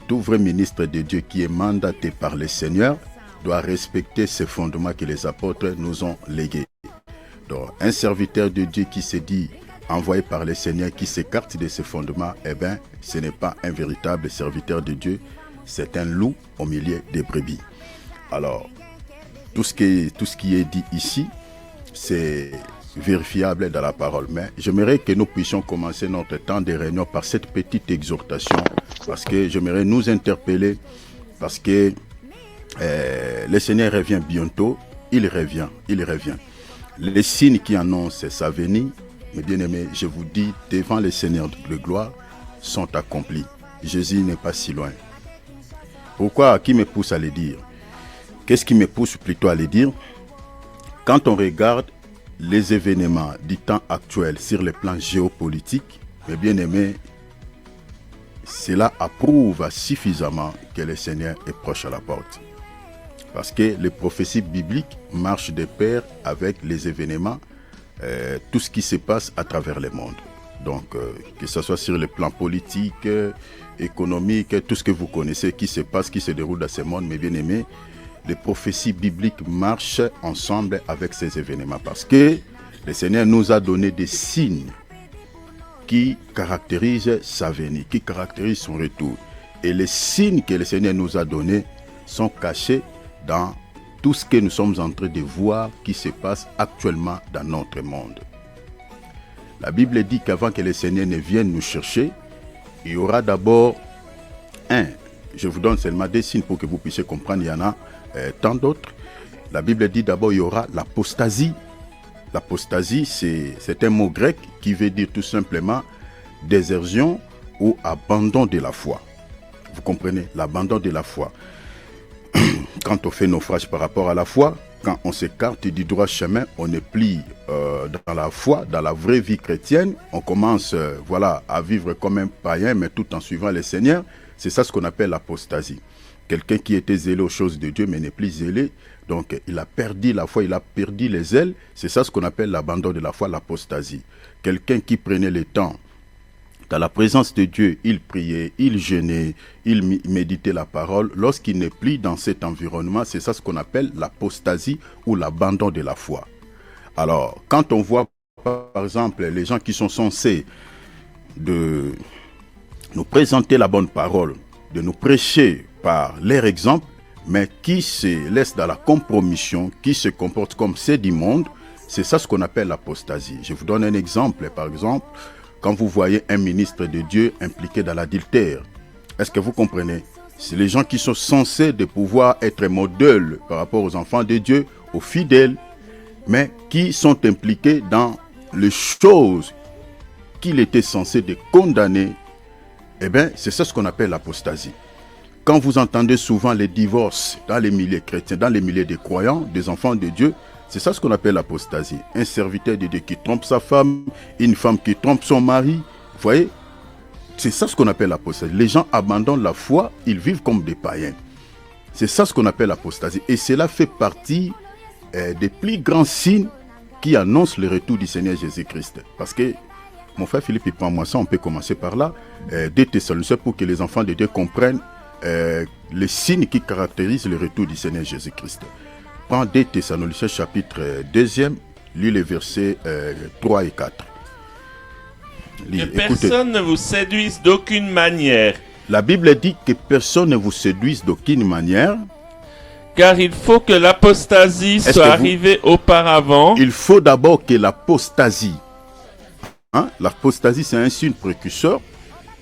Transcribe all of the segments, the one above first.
tout vrai ministre de Dieu qui est mandaté par le Seigneur doit respecter ces fondements que les apôtres nous ont légués. Donc, un serviteur de Dieu qui se dit envoyé par le Seigneur, qui s'écarte de ces fondements, eh bien, ce n'est pas un véritable serviteur de Dieu, c'est un loup au milieu des brebis. Alors, tout ce qui est dit ici, c'est vérifiable dans la parole. Mais j'aimerais que nous puissions commencer notre temps de réunion par cette petite exhortation, parce que j'aimerais nous interpeller, parce que le Seigneur revient bientôt, il revient. Les signes qui annoncent sa venue, mes bien-aimés, je vous dis, devant le Seigneur de gloire, sont accomplis. Jésus n'est pas si loin. Pourquoi? Qui me pousse à le dire? Qu'est-ce qui me pousse plutôt à le dire? Quand on regarde les événements du temps actuel sur le plan géopolitique, mes bien-aimés, cela approuve suffisamment que le Seigneur est proche à la porte. Parce que les prophéties bibliques marchent de pair avec les événements, tout ce qui se passe à travers le monde. Donc, que ce soit sur le plan politique, économique, tout ce que vous connaissez qui se passe, qui se déroule dans ce monde, mes bien-aimés, les prophéties bibliques marchent ensemble avec ces événements. Parce que le Seigneur nous a donné des signes qui caractérisent sa venue, qui caractérisent son retour. Et les signes que le Seigneur nous a donnés sont cachés dans tout ce que nous sommes en train de voir qui se passe actuellement dans notre monde. La Bible dit qu'avant que le Seigneur ne vienne nous chercher, il y aura d'abord je vous donne seulement des signes pour que vous puissiez comprendre, il y en a tant d'autres. La Bible dit d'abord il y aura l'apostasie. L'apostasie, c'est un mot grec qui veut dire tout simplement désertion ou abandon de la foi. Vous comprenez? L'abandon de la foi. Quand on fait naufrage par rapport à la foi, quand on s'écarte du droit chemin, on est pris dans la foi, dans la vraie vie chrétienne, on commence à vivre comme un païen, mais tout en suivant le Seigneur. C'est ça ce qu'on appelle l'apostasie. Quelqu'un qui était zélé aux choses de Dieu, mais n'est plus zélé, donc il a perdu la foi, il a perdu les ailes. C'est ça ce qu'on appelle l'abandon de la foi, l'apostasie. Quelqu'un qui prenait le temps dans la présence de Dieu, il priait, il jeûnait, il méditait la parole. Lorsqu'il n'est plus dans cet environnement, c'est ça ce qu'on appelle l'apostasie ou l'abandon de la foi. Alors, quand on voit, par exemple, les gens qui sont censés de nous présenter la bonne parole, de nous prêcher par leur exemple, mais qui se laissent dans la compromission, qui se comportent comme c'est du monde, c'est ça ce qu'on appelle l'apostasie. Je vous donne un exemple, par exemple, quand vous voyez un ministre de Dieu impliqué dans l'adultère, est-ce que vous comprenez? C'est les gens qui sont censés de pouvoir être modèles par rapport aux enfants de Dieu, aux fidèles, mais qui sont impliqués dans les choses qu'il était censé de condamner. Eh bien, c'est ça ce qu'on appelle l'apostasie. Quand vous entendez souvent les divorces dans les milieux chrétiens, dans les milieux des croyants, des enfants de Dieu, c'est ça ce qu'on appelle l'apostasie. Un serviteur de Dieu qui trompe sa femme, une femme qui trompe son mari. Vous voyez? C'est ça ce qu'on appelle l'apostasie. Les gens abandonnent la foi, ils vivent comme des païens. C'est ça ce qu'on appelle l'apostasie. Et cela fait partie des plus grands signes qui annoncent le retour du Seigneur Jésus-Christ. Parce que, mon frère Philippe, il prend moi ça, on peut commencer par là. 2 Thessaloniciens pour que les enfants de Dieu comprennent les signes qui caractérisent le retour du Seigneur Jésus-Christ. Prends 2 Thessaloniciens chapitre 2, lis les versets 3 et 4. Que personne ne vous séduise d'aucune manière. La Bible dit que personne ne vous séduise d'aucune manière. Car il faut que l'apostasie soit arrivée auparavant. Il faut d'abord que l'apostasie. L'apostasie, c'est un signe précurseur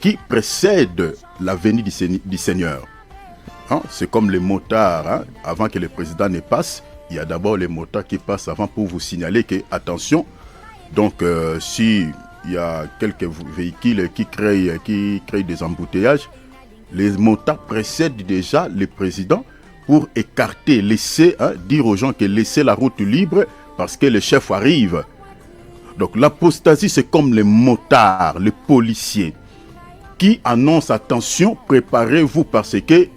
qui précède la venue du Seigneur. C'est comme les motards. Avant que le président ne passe, il y a d'abord les motards qui passent avant pour vous signaler que, attention, donc si il y a quelques véhicules qui créent des embouteillages, les motards précèdent déjà le président pour écarter, dire aux gens que laissez la route libre parce que le chef arrive. Donc l'apostasie, c'est comme les motards, les policiers qui annoncent, attention, préparez-vous parce que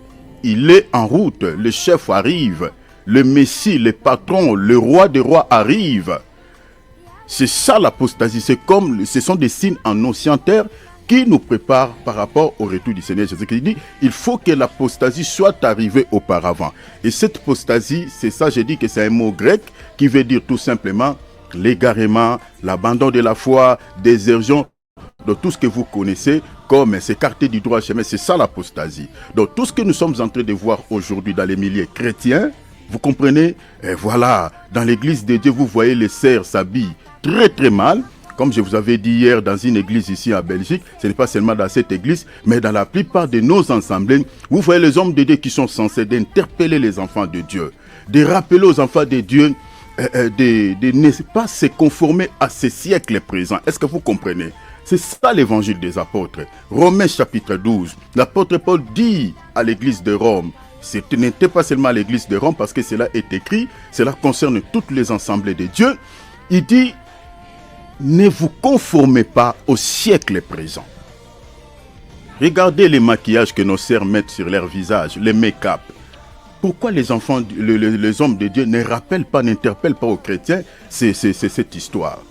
il est en route, le chef arrive, le Messie, le patron, le roi des rois arrive. C'est ça l'apostasie, ce sont des signes annonciateurs qui nous prépare par rapport au retour du Seigneur Jésus-Christ. Il dit, il faut que l'apostasie soit arrivée auparavant. Et cette apostasie, c'est ça, j'ai dit que c'est un mot grec qui veut dire tout simplement l'égarement, l'abandon de la foi, désertion, de tout ce que vous connaissez comme s'écarter du droit chemin. C'est ça l'apostasie. Donc tout ce que nous sommes en train de voir aujourd'hui dans les milieux chrétiens, vous comprenez, et voilà, dans l'église de Dieu, vous voyez les sœurs s'habillent très très mal. Comme je vous avais dit hier dans une église ici en Belgique, ce n'est pas seulement dans cette église, mais dans la plupart de nos assemblées, vous voyez les hommes de Dieu qui sont censés d'interpeller les enfants de Dieu, de rappeler aux enfants de Dieu de ne pas se conformer à ce siècle présent. Est-ce que vous comprenez? C'est ça l'évangile des apôtres. Romains chapitre 12, l'apôtre Paul dit à l'église de Rome, ce n'était pas seulement à l'église de Rome parce que cela est écrit, cela concerne toutes les assemblées de Dieu. Il dit, ne vous conformez pas au siècle présent. Regardez les maquillages que nos sœurs mettent sur leur visage, les make-up. Pourquoi les enfants, les hommes de Dieu ne rappellent pas, n'interpellent pas aux chrétiens cette histoire?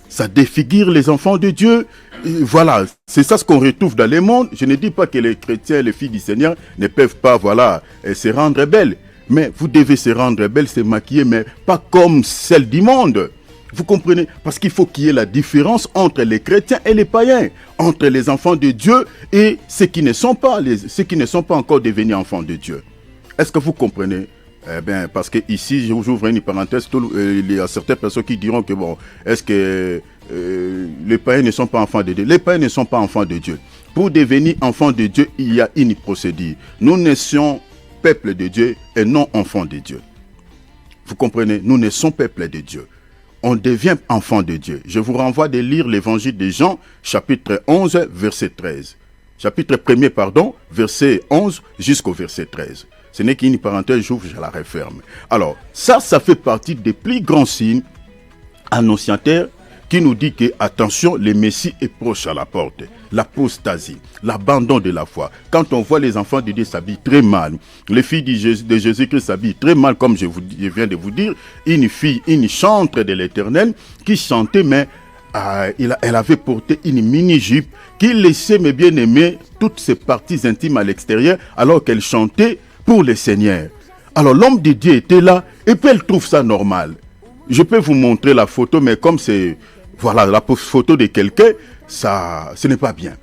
Ça défigure les enfants de Dieu. Et voilà, c'est ça ce qu'on retrouve dans le monde. Je ne dis pas que les chrétiens, les filles du Seigneur ne peuvent pas, voilà, se rendre belles. Mais vous devez se rendre belles, se maquiller, mais pas comme celles du monde. Vous comprenez? Parce qu'il faut qu'il y ait la différence entre les chrétiens et les païens, entre les enfants de Dieu et ceux qui ne sont pas encore devenus enfants de Dieu. Est-ce que vous comprenez? Eh bien, parce que ici, j'ouvre une parenthèse, il y a certaines personnes qui diront que bon, est-ce que les païens ne sont pas enfants de Dieu? Les païens ne sont pas enfants de Dieu. Pour devenir enfants de Dieu, il y a une procédure. Nous naissions peuple de Dieu et non enfants de Dieu. Vous comprenez? Nous naissons peuple de Dieu. On devient enfant de Dieu. Je vous renvoie de lire l'évangile de Jean, chapitre 11, verset 13. Chapitre 1er, pardon, verset 11 jusqu'au verset 13. Ce n'est qu'une parenthèse, j'ouvre, je la referme. Alors, ça fait partie des plus grands signes annonciateurs qui nous dit que, attention, le Messie est proche à la porte. L'apostasie, l'abandon de la foi. Quand on voit les enfants de Dieu s'habiller très mal, les filles de Jésus-Christ s'habillent très mal, comme je viens de vous dire, une chantre de l'Éternel qui chantait, mais elle avait porté une mini-jupe qui laissait, mes bien-aimés, toutes ses parties intimes à l'extérieur, alors qu'elle chantait pour le Seigneur. Alors l'homme de Dieu était là, et puis elle trouve ça normal. Je peux vous montrer la photo, mais comme c'est, voilà, la photo de quelqu'un, ça, ce n'est pas bien.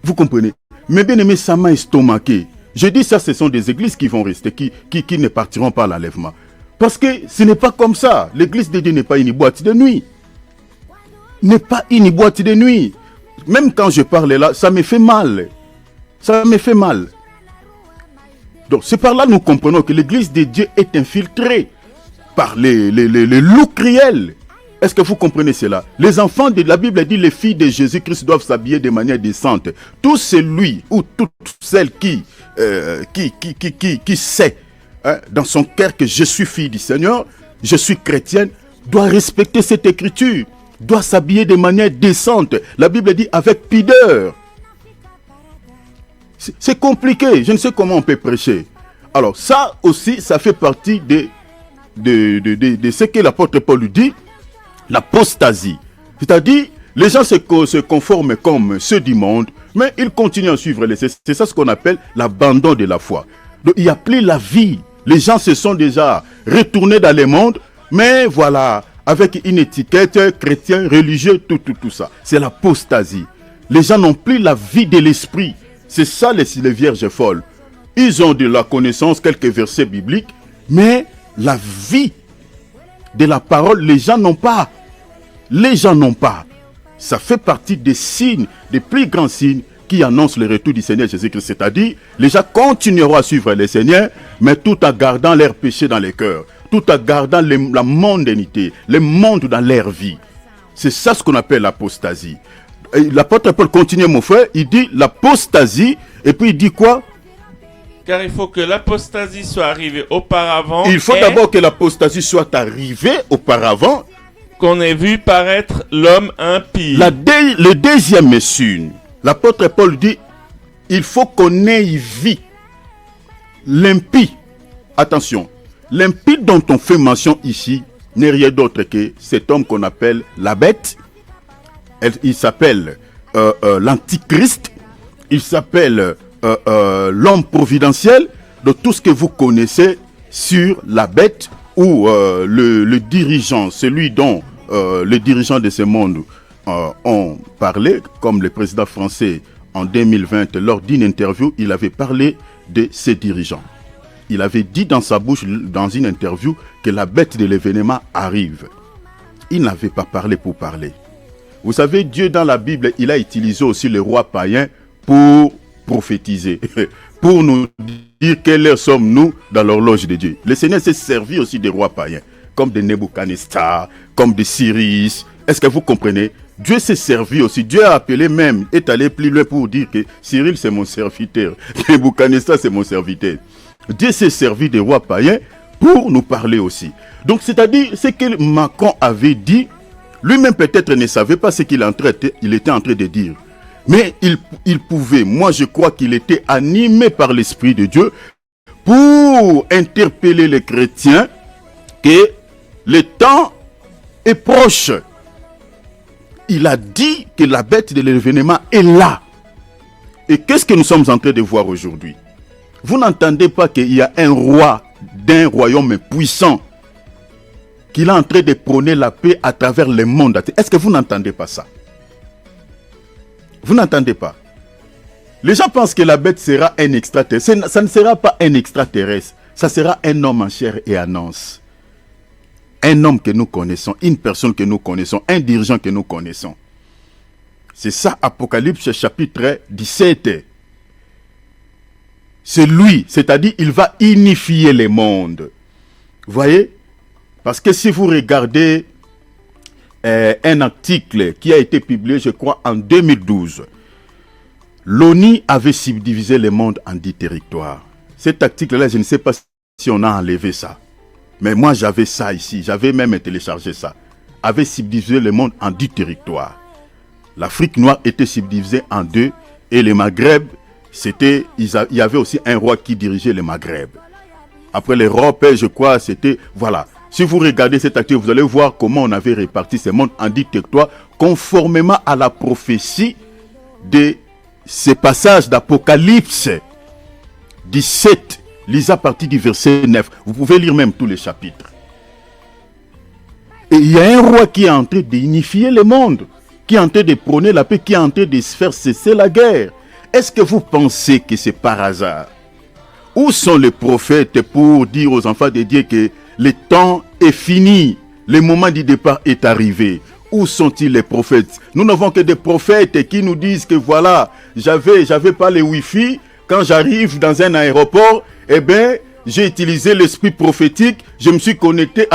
Vous comprenez? Mais bien aimé, ça m'a estomaqué. Je dis ça, ce sont des églises qui vont rester, qui ne partiront pas à l'enlèvement. Parce que ce n'est pas comme ça. L'église de Dieu n'est pas une boîte de nuit. N'est pas une boîte de nuit. Même quand je parle là, ça me fait mal. Ça me fait mal. Donc c'est par là que nous comprenons que l'église de Dieu est infiltrée par les loups cruels. Est-ce que vous comprenez cela? Les enfants de la Bible dit les filles de Jésus-Christ doivent s'habiller de manière décente. Tout celui ou toute celle qui sait dans son cœur que je suis fille du Seigneur, je suis chrétienne, doit respecter cette écriture, doit s'habiller de manière décente. La Bible dit avec pudeur. C'est compliqué, je ne sais comment on peut prêcher. Alors ça aussi, ça fait partie de ce que l'apôtre Paul dit, l'apostasie. C'est-à-dire, les gens se conforment comme ceux du monde, mais ils continuent à suivre. C'est ça ce qu'on appelle l'abandon de la foi. Donc il n'y a plus la vie. Les gens se sont déjà retournés dans le monde, mais voilà, avec une étiquette chrétien, religieux, tout ça. C'est l'apostasie. Les gens n'ont plus la vie de l'esprit. C'est ça les vierges folles. Ils ont de la connaissance, quelques versets bibliques, mais la vie de la parole, les gens n'ont pas. Les gens n'ont pas. Ça fait partie des signes, des plus grands signes qui annoncent le retour du Seigneur Jésus-Christ. C'est-à-dire, les gens continueront à suivre le Seigneur, mais tout en gardant leurs péchés dans les cœurs, tout en gardant la mondanité, le monde dans leur vie. C'est ça ce qu'on appelle l'apostasie. L'apôtre Paul continue, mon frère, il dit l'apostasie, et puis il dit quoi? Car il faut que l'apostasie soit arrivée auparavant. Il faut d'abord que l'apostasie soit arrivée auparavant. Qu'on ait vu paraître l'homme impie. Le deuxième signe, l'apôtre Paul dit, il faut qu'on ait vu l'impie. Attention, l'impie dont on fait mention ici n'est rien d'autre que cet homme qu'on appelle la bête. Il s'appelle l'antichrist, il s'appelle l'homme providentiel, de tout ce que vous connaissez sur la bête ou le dirigeant, celui dont les dirigeants de ce monde ont parlé, comme le président français en 2020, lors d'une interview, il avait parlé de ses dirigeants. Il avait dit dans sa bouche, dans une interview, que la bête de l'événement arrive. Il n'avait pas parlé pour parler. Vous savez, Dieu dans la Bible, il a utilisé aussi les rois païens pour prophétiser, pour nous dire quelle heure sommes-nous dans l'horloge de Dieu. Le Seigneur s'est servi aussi des rois païens, comme de Nebuchadnezzar, comme de Cyrus. Est-ce que vous comprenez? Dieu s'est servi aussi. Dieu a appelé même, est allé plus loin pour dire que Cyril c'est mon serviteur, Nebuchadnezzar c'est mon serviteur. Dieu s'est servi des rois païens pour nous parler aussi. Donc c'est-à-dire ce que Macron avait dit, lui-même peut-être ne savait pas ce qu'il était en train de dire. Mais il pouvait, moi je crois qu'il était animé par l'Esprit de Dieu pour interpeller les chrétiens que le temps est proche. Il a dit que la bête de l'événement est là. Et qu'est-ce que nous sommes en train de voir aujourd'hui? Vous n'entendez pas qu'il y a un roi d'un royaume puissant qu'il est en train de prôner la paix à travers le monde. Est-ce que vous n'entendez pas ça? Vous n'entendez pas? Les gens pensent que la bête sera un extraterrestre. Ça ne sera pas un extraterrestre. Ça sera un homme en chair et en os. Un homme que nous connaissons, une personne que nous connaissons, un dirigeant que nous connaissons. C'est ça, Apocalypse chapitre 17. C'est lui, c'est-à-dire il va unifier les mondes. Vous voyez? Parce que si vous regardez un article qui a été publié, je crois, en 2012, l'ONU avait subdivisé le monde en 10 territoires. Cet article-là, je ne sais pas si on a enlevé ça. Mais moi, j'avais ça ici. J'avais même téléchargé ça. Avait subdivisé le monde en 10 territoires. L'Afrique noire était subdivisée en 2. Et le Maghreb, il y avait aussi un roi qui dirigeait le Maghreb. Après l'Europe, je crois, c'était... Voilà. Si vous regardez cet article, vous allez voir comment on avait réparti ce monde en 10 territoires, conformément à la prophétie de ces passages d'Apocalypse 17. Lisez à partir du verset 9. Vous pouvez lire même tous les chapitres. Et il y a un roi qui est en train d'unifier le monde, qui est en train de prôner la paix, qui est en train de faire cesser la guerre. Est-ce que vous pensez que c'est par hasard? Où sont les prophètes pour dire aux enfants de Dieu que le temps est fini, le moment du départ est arrivé? Où sont-ils les prophètes? Nous n'avons que des prophètes qui nous disent que voilà, j'avais pas les Wi-Fi. Quand j'arrive dans un aéroport, eh bien, j'ai utilisé l'esprit prophétique, je me suis connecté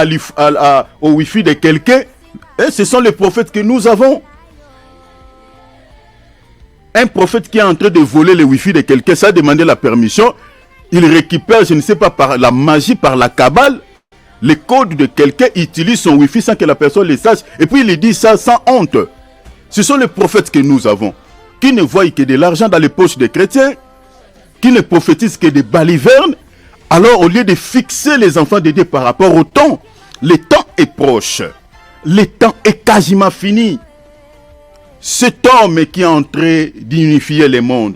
au Wi-Fi de quelqu'un. Et ce sont les prophètes que nous avons. Un prophète qui est en train de voler le Wi-Fi de quelqu'un, ça a demandé la permission. Il récupère, je ne sais pas, par la magie, par la cabale, les codes de quelqu'un, utilise son Wi-Fi sans que la personne le sache. Et puis il dit ça sans honte. Ce sont les prophètes que nous avons, qui ne voient que de l'argent dans les poches des chrétiens, qui ne prophétisent que des balivernes. Alors au lieu de fixer les enfants de Dieu par rapport au temps, le temps est proche. Le temps est quasiment fini. Cet homme qui est en train d'unifier le monde,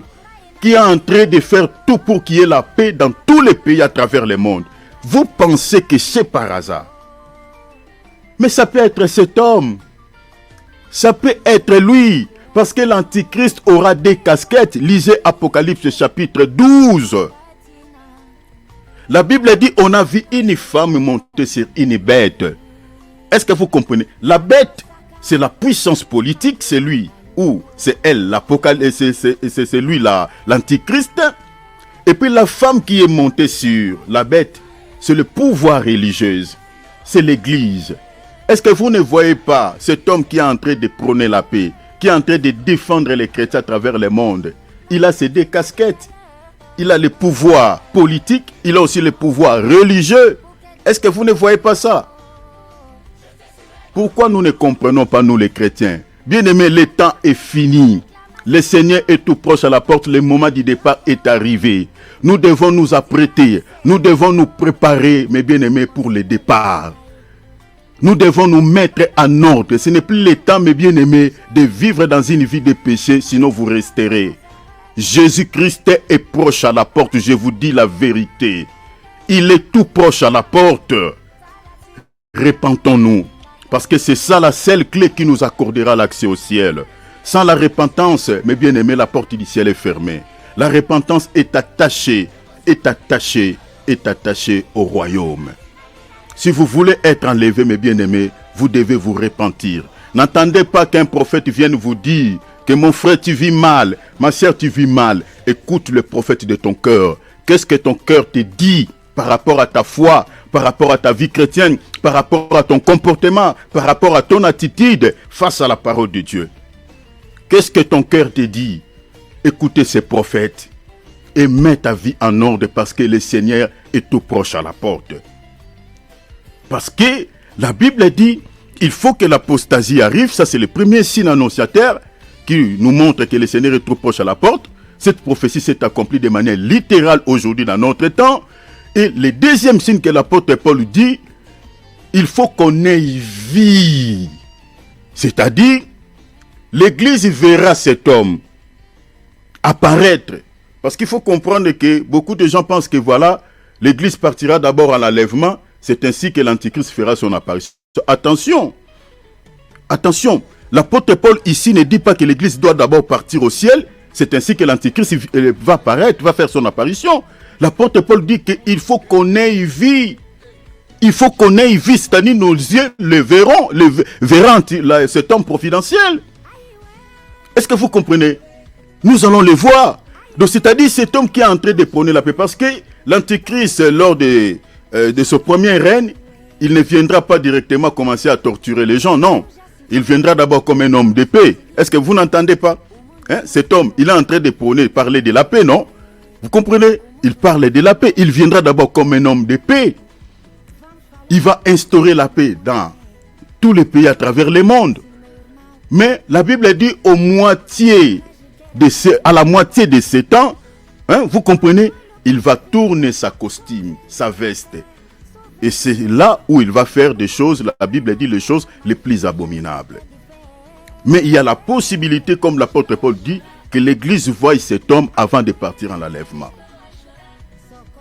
qui est en train de faire tout pour qu'il y ait la paix dans tous les pays à travers le monde, vous pensez que c'est par hasard? Mais ça peut être cet homme. Ça peut être lui. Parce que l'Antichrist aura des casquettes. Lisez Apocalypse chapitre 12. La Bible dit, on a vu une femme monter sur une bête. Est-ce que vous comprenez? La bête, c'est la puissance politique, c'est lui. Ou c'est elle, c'est lui l'Antichrist. Et puis la femme qui est montée sur la bête, c'est le pouvoir religieux. C'est l'Église. Est-ce que vous ne voyez pas cet homme qui est en train de prôner la paix, qui est en train de défendre les chrétiens à travers le monde? Il a ses deux casquettes. Il a le pouvoir politique, il a aussi le pouvoir religieux. Est-ce que vous ne voyez pas ça? Pourquoi nous ne comprenons pas, nous les chrétiens? Bien-aimés, le temps est fini. Le Seigneur est tout proche à la porte, le moment du départ est arrivé. Nous devons nous apprêter, nous devons nous préparer, mes bien-aimés, pour le départ. Nous devons nous mettre en ordre. Ce n'est plus le temps, mes bien-aimés, de vivre dans une vie de péché, sinon vous resterez. Jésus-Christ est proche à la porte, je vous dis la vérité. Il est tout proche à la porte. Repentons-nous, parce que c'est ça la seule clé qui nous accordera l'accès au ciel. Sans la repentance, mes bien-aimés, la porte du ciel est fermée. La repentance est attachée au royaume. Si vous voulez être enlevé, mes bien-aimés, vous devez vous repentir. N'attendez pas qu'un prophète vienne vous dire que mon frère, tu vis mal, ma sœur, tu vis mal. Écoute le prophète de ton cœur. Qu'est-ce que ton cœur te dit par rapport à ta foi, par rapport à ta vie chrétienne, par rapport à ton comportement, par rapport à ton attitude face à la parole de Dieu? Qu'est-ce que ton cœur te dit? Écoutez ces prophètes et mets ta vie en ordre parce que le Seigneur est tout proche à la porte. Parce que la Bible dit, il faut que l'apostasie arrive. Ça, c'est le premier signe annonciateur qui nous montre que le Seigneur est tout proche à la porte. Cette prophétie s'est accomplie de manière littérale aujourd'hui dans notre temps. Et le deuxième signe que l'apôtre Paul dit, il faut qu'on ait vie. C'est-à-dire, l'Église verra cet homme apparaître. Parce qu'il faut comprendre que beaucoup de gens pensent que voilà, l'Église partira d'abord à l'enlèvement. C'est ainsi que l'Antichrist fera son apparition. Attention, attention, l'apôtre Paul ici ne dit pas que l'Église doit d'abord partir au ciel. C'est ainsi que l'Antichrist va apparaître, va faire son apparition. L'apôtre Paul dit qu'il faut qu'on ait vie. Il faut qu'on ait vie, c'est-à-dire nos yeux le verront, cet homme providentiel. Est-ce que vous comprenez? Nous allons le voir. Donc c'est-à-dire cet homme qui est en train de prôner la paix. Parce que l'Antichrist, lors de ce premier règne, il ne viendra pas directement commencer à torturer les gens, non. Il viendra d'abord comme un homme de paix. Est-ce que vous n'entendez pas? Cet homme, il est en train de prôner, parler de la paix, non? Vous comprenez? Il parle de la paix. Il viendra d'abord comme un homme de paix. Il va instaurer la paix dans tous les pays à travers le monde. Mais la Bible dit à la moitié de ces temps, vous comprenez, il va tourner sa costume, sa veste. Et c'est là où il va faire des choses, la Bible dit les choses les plus abominables. Mais il y a la possibilité, comme l'apôtre Paul dit, que l'Église voie cet homme avant de partir en enlèvement.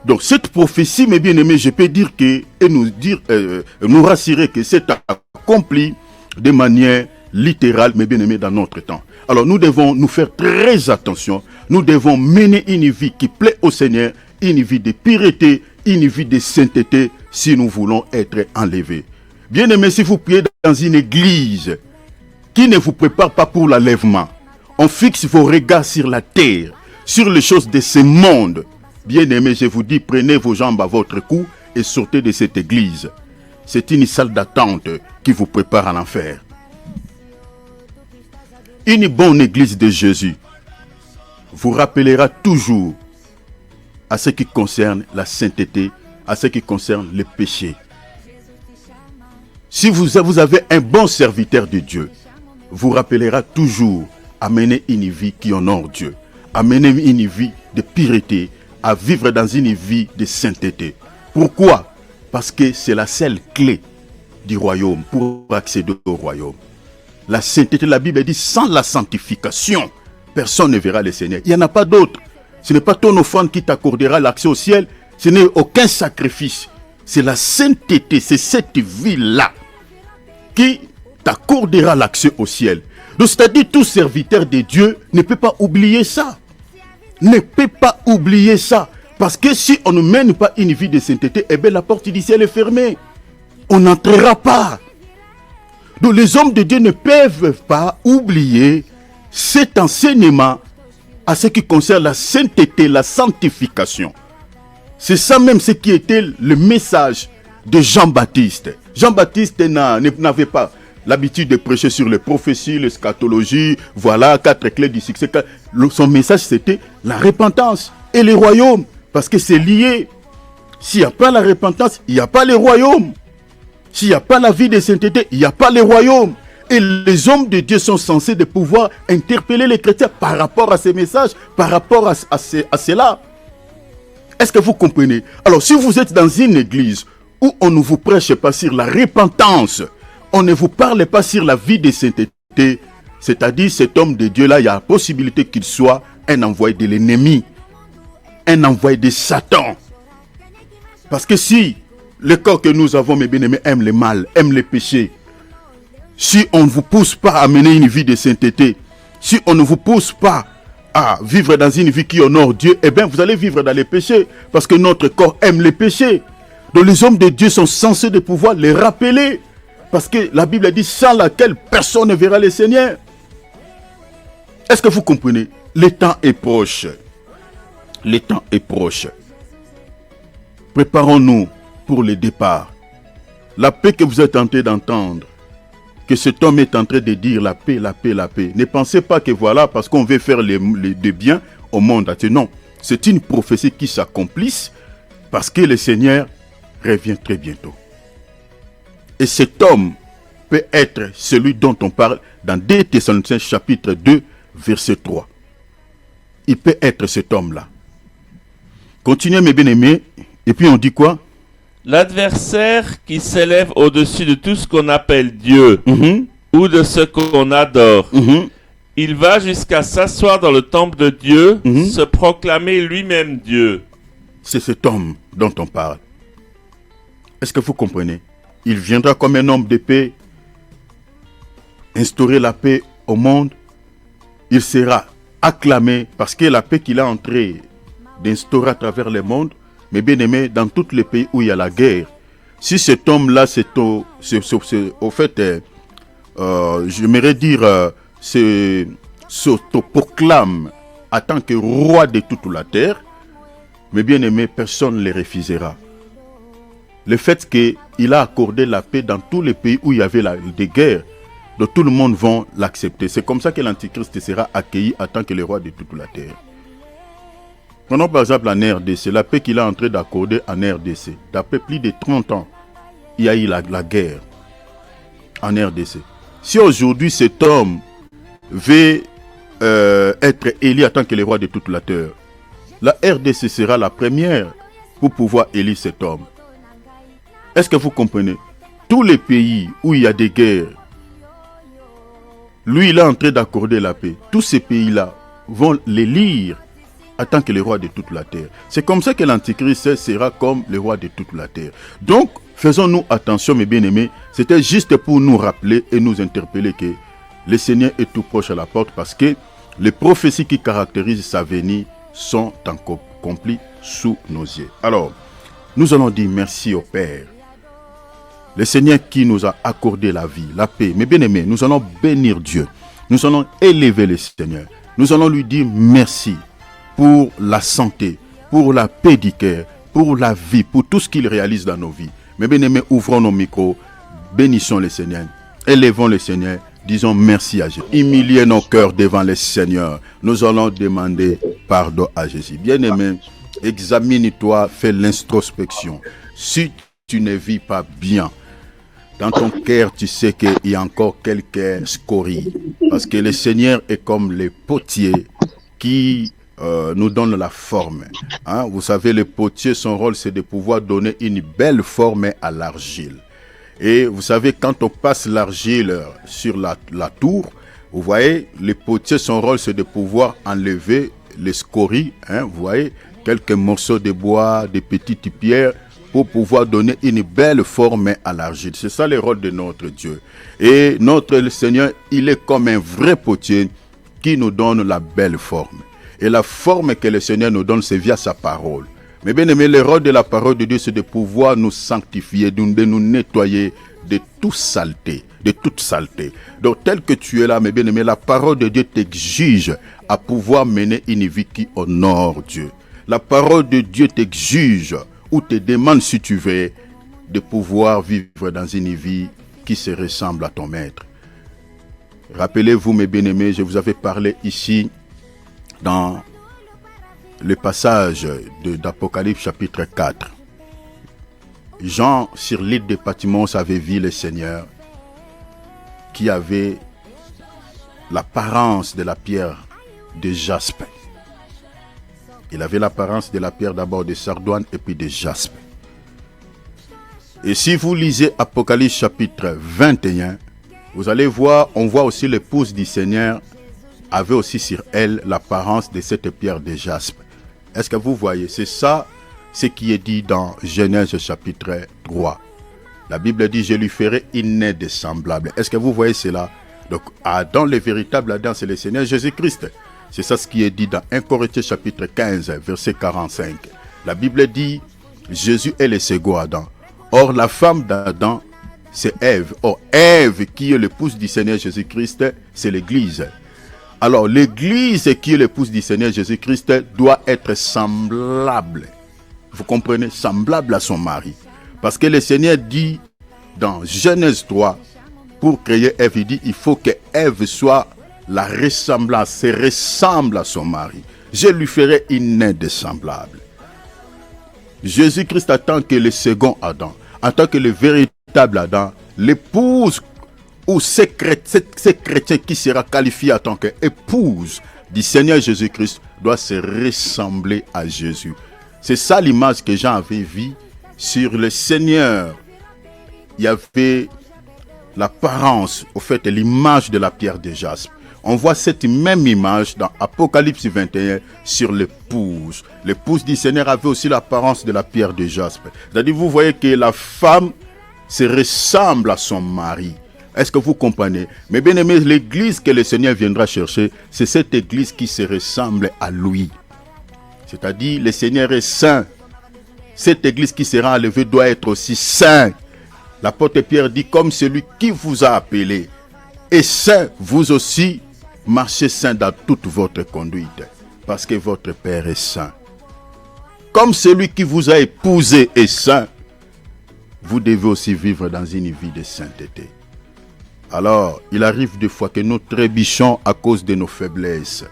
Donc cette prophétie, mes bien-aimés, je peux dire que, et nous rassurer que c'est accompli de manière littérale, mes bien-aimés, dans notre temps. Alors nous devons nous faire très attention. Nous devons mener une vie qui plaît au Seigneur, une vie de pureté, une vie de sainteté, si nous voulons être enlevés. Bien-aimés, si vous priez dans une église qui ne vous prépare pas pour l'enlèvement, on fixe vos regards sur la terre, sur les choses de ce monde. Bien-aimés, je vous dis, prenez vos jambes à votre cou et sortez de cette église. C'est une salle d'attente qui vous prépare à l'enfer. Une bonne église de Jésus vous rappellera toujours à ce qui concerne la sainteté, à ce qui concerne le péché. Si vous avez un bon serviteur de Dieu, vous rappellera toujours à mener une vie qui honore Dieu, à mener une vie de pureté, à vivre dans une vie de sainteté. Pourquoi? Parce que c'est la seule clé du royaume pour accéder au royaume. La sainteté, la Bible dit, sans la sanctification, personne ne verra le Seigneur. Il n'y en a pas d'autre. Ce n'est pas ton offrande qui t'accordera l'accès au ciel. Ce n'est aucun sacrifice. C'est la sainteté, c'est cette vie-là qui t'accordera l'accès au ciel. Donc, c'est-à-dire, tout serviteur de Dieu ne peut pas oublier ça. Ne peut pas oublier ça. Parce que si on ne mène pas une vie de sainteté, eh bien, la porte du ciel est fermée. On n'entrera pas. Donc, les hommes de Dieu ne peuvent pas oublier cet enseignement à ce qui concerne la sainteté, la sanctification. C'est ça même ce qui était le message de Jean-Baptiste. Jean-Baptiste n'avait pas l'habitude de prêcher sur les prophéties, l'eschatologie, voilà, 4 clés du succès. Son message, c'était la repentance et le royaume, parce que c'est lié. S'il n'y a pas la repentance, il n'y a pas le royaume. S'il n'y a pas la vie de sainteté, il n'y a pas le royaume. Et les hommes de Dieu sont censés de pouvoir interpeller les chrétiens par rapport à ces messages, par rapport à cela. Est-ce que vous comprenez? Alors, si vous êtes dans une église où on ne vous prêche pas sur la repentance, on ne vous parle pas sur la vie de sainteté, c'est-à-dire cet homme de Dieu-là, il y a la possibilité qu'il soit un envoyé de l'ennemi, un envoyé de Satan. Parce que si le corps que nous avons, mes bien-aimés, aime le mal, aime le péché, si on ne vous pousse pas à mener une vie de sainteté, si on ne vous pousse pas à vivre dans une vie qui honore Dieu, eh bien vous allez vivre dans les péchés, parce que notre corps aime les péchés. Donc les hommes de Dieu sont censés de pouvoir les rappeler, parce que la Bible dit sans laquelle personne ne verra le Seigneur. Est-ce que vous comprenez? Le temps est proche. Le temps est proche. Préparons-nous pour le départ. La paix que vous êtes en train d'entendre, que cet homme est en train de dire la paix, la paix, la paix. Ne pensez pas que voilà, parce qu'on veut faire les bien au monde. Non, c'est une prophétie qui s'accomplisse parce que le Seigneur revient très bientôt. Et cet homme peut être celui dont on parle dans 2 Thessaloniciens chapitre 2, verset 3. Il peut être cet homme-là. Continuez mes bien-aimés. Et puis on dit quoi? L'adversaire qui s'élève au-dessus de tout ce qu'on appelle Dieu ou de ce qu'on adore. Il va jusqu'à s'asseoir dans le temple de Dieu, se proclamer lui-même Dieu. C'est cet homme dont on parle. Est-ce que vous comprenez? Il viendra comme un homme de paix, instaurer la paix au monde. Il sera acclamé parce que la paix qu'il a entrée d'instaurer à travers le monde, mais bien aimé, dans tous les pays où il y a la guerre, si cet homme-là, au fait, j'aimerais dire, s'autoproclame en tant que roi de toute la terre, mais bien aimé, personne ne le refusera. Le fait qu'il a accordé la paix dans tous les pays où il y avait des guerres, donc tout le monde va l'accepter. C'est comme ça que l'Antichrist sera accueilli en tant que le roi de toute la terre. Prenons par exemple en RDC, la paix qu'il est en train d'accorder en RDC. D'après plus de 30 ans, il y a eu la guerre en RDC. Si aujourd'hui cet homme veut être élu en tant que le roi de toute la terre, la RDC sera la première pour pouvoir élire cet homme. Est-ce que vous comprenez? Tous les pays où il y a des guerres, lui il est en train d'accorder la paix. Tous ces pays-là vont l'élire en tant que le roi de toute la terre. C'est comme ça que l'Antichrist sera comme le roi de toute la terre. Donc, faisons-nous attention, mes bien-aimés. C'était juste pour nous rappeler et nous interpeller que le Seigneur est tout proche à la porte parce que les prophéties qui caractérisent sa venue sont accomplies sous nos yeux. Alors, nous allons dire merci au Père. Le Seigneur qui nous a accordé la vie, la paix. Mes bien-aimés, nous allons bénir Dieu. Nous allons élever le Seigneur. Nous allons lui dire merci pour la santé, pour la paix du cœur, pour la vie, pour tout ce qu'il réalise dans nos vies. Mes bien-aimés, ouvrons nos micros, bénissons le Seigneur, élevons le Seigneur, disons merci à Jésus. Humiliez nos cœurs devant le Seigneur. Nous allons demander pardon à Jésus. Bien-aimé, examine-toi, fais l'introspection. Si tu ne vis pas bien, dans ton cœur, tu sais qu'il y a encore quelques scories. Parce que le Seigneur est comme le potier qui nous donne la forme. Vous savez, le potier, son rôle, c'est de pouvoir donner une belle forme à l'argile. Et vous savez, quand on passe l'argile sur la tour, vous voyez, le potier, son rôle, c'est de pouvoir enlever les scories. Vous voyez, quelques morceaux de bois, des petites pierres, pour pouvoir donner une belle forme à l'argile. C'est ça le rôle de notre Dieu. Et notre Seigneur, il est comme un vrai potier qui nous donne la belle forme. Et la forme que le Seigneur nous donne, c'est via sa parole. Mais bien aimé, le rôle de la parole de Dieu, c'est de pouvoir nous sanctifier, de nous nettoyer de toute saleté. Donc, tel que tu es là, mes bien aimés, la parole de Dieu t'exige à pouvoir mener une vie qui honore Dieu. La parole de Dieu t'exige ou te demande, si tu veux, de pouvoir vivre dans une vie qui se ressemble à ton maître. Rappelez-vous, mes bien aimés, je vous avais parlé ici dans le passage d'Apocalypse chapitre 4. Jean, sur l'île de Patmos, avait vu le Seigneur qui avait l'apparence de la pierre de jaspe. Il avait l'apparence de la pierre d'abord de sardoine et puis de jaspe. Et si vous lisez Apocalypse chapitre 21, vous allez voir, on voit aussi l'épouse du Seigneur avait aussi sur elle l'apparence de cette pierre de jaspe. Est-ce que vous voyez? C'est ça ce qui est dit dans Genèse chapitre 3. La Bible dit, je lui ferai une aide semblable. Est-ce que vous voyez cela? Donc Adam, le véritable Adam, c'est le Seigneur Jésus-Christ. C'est ça ce qui est dit dans 1 Corinthiens chapitre 15, verset 45. La Bible dit, Jésus est le second Adam. Or, la femme d'Adam, c'est Ève. Or, Ève, qui est l'épouse du Seigneur Jésus-Christ, c'est l'Église. Alors, l'Église qui est l'épouse du Seigneur Jésus-Christ doit être semblable. Vous comprenez? Semblable à son mari. Parce que le Seigneur dit dans Genèse 3, pour créer Ève, il dit, il faut que Ève soit la ressemblance, se ressemble à son mari. Je lui ferai une aide semblable. Jésus-Christ en tant que le second Adam, en tant que le véritable Adam, l'épouse ou ce chrétien qui sera qualifié en tant qu'épouse du Seigneur Jésus-Christ doit se ressembler à Jésus. C'est ça l'image que Jean avait vue sur le Seigneur. Il y avait l'apparence, au fait, l'image de la pierre de jaspe. On voit cette même image dans Apocalypse 21 sur l'épouse. L'épouse du Seigneur avait aussi l'apparence de la pierre de jaspe. C'est-à-dire, vous voyez que la femme se ressemble à son mari. Est-ce que vous comprenez? Mais bien aimé, l'église que le Seigneur viendra chercher, c'est cette église qui se ressemble à lui. C'est-à-dire, le Seigneur est saint. Cette église qui sera enlevée doit être aussi saint. L'apôtre Pierre dit, comme celui qui vous a appelé est saint, vous aussi, marchez saint dans toute votre conduite, parce que votre Père est saint. Comme celui qui vous a épousé est saint, vous devez aussi vivre dans une vie de sainteté. Alors, il arrive des fois que nous trébuchons à cause de nos faiblesses.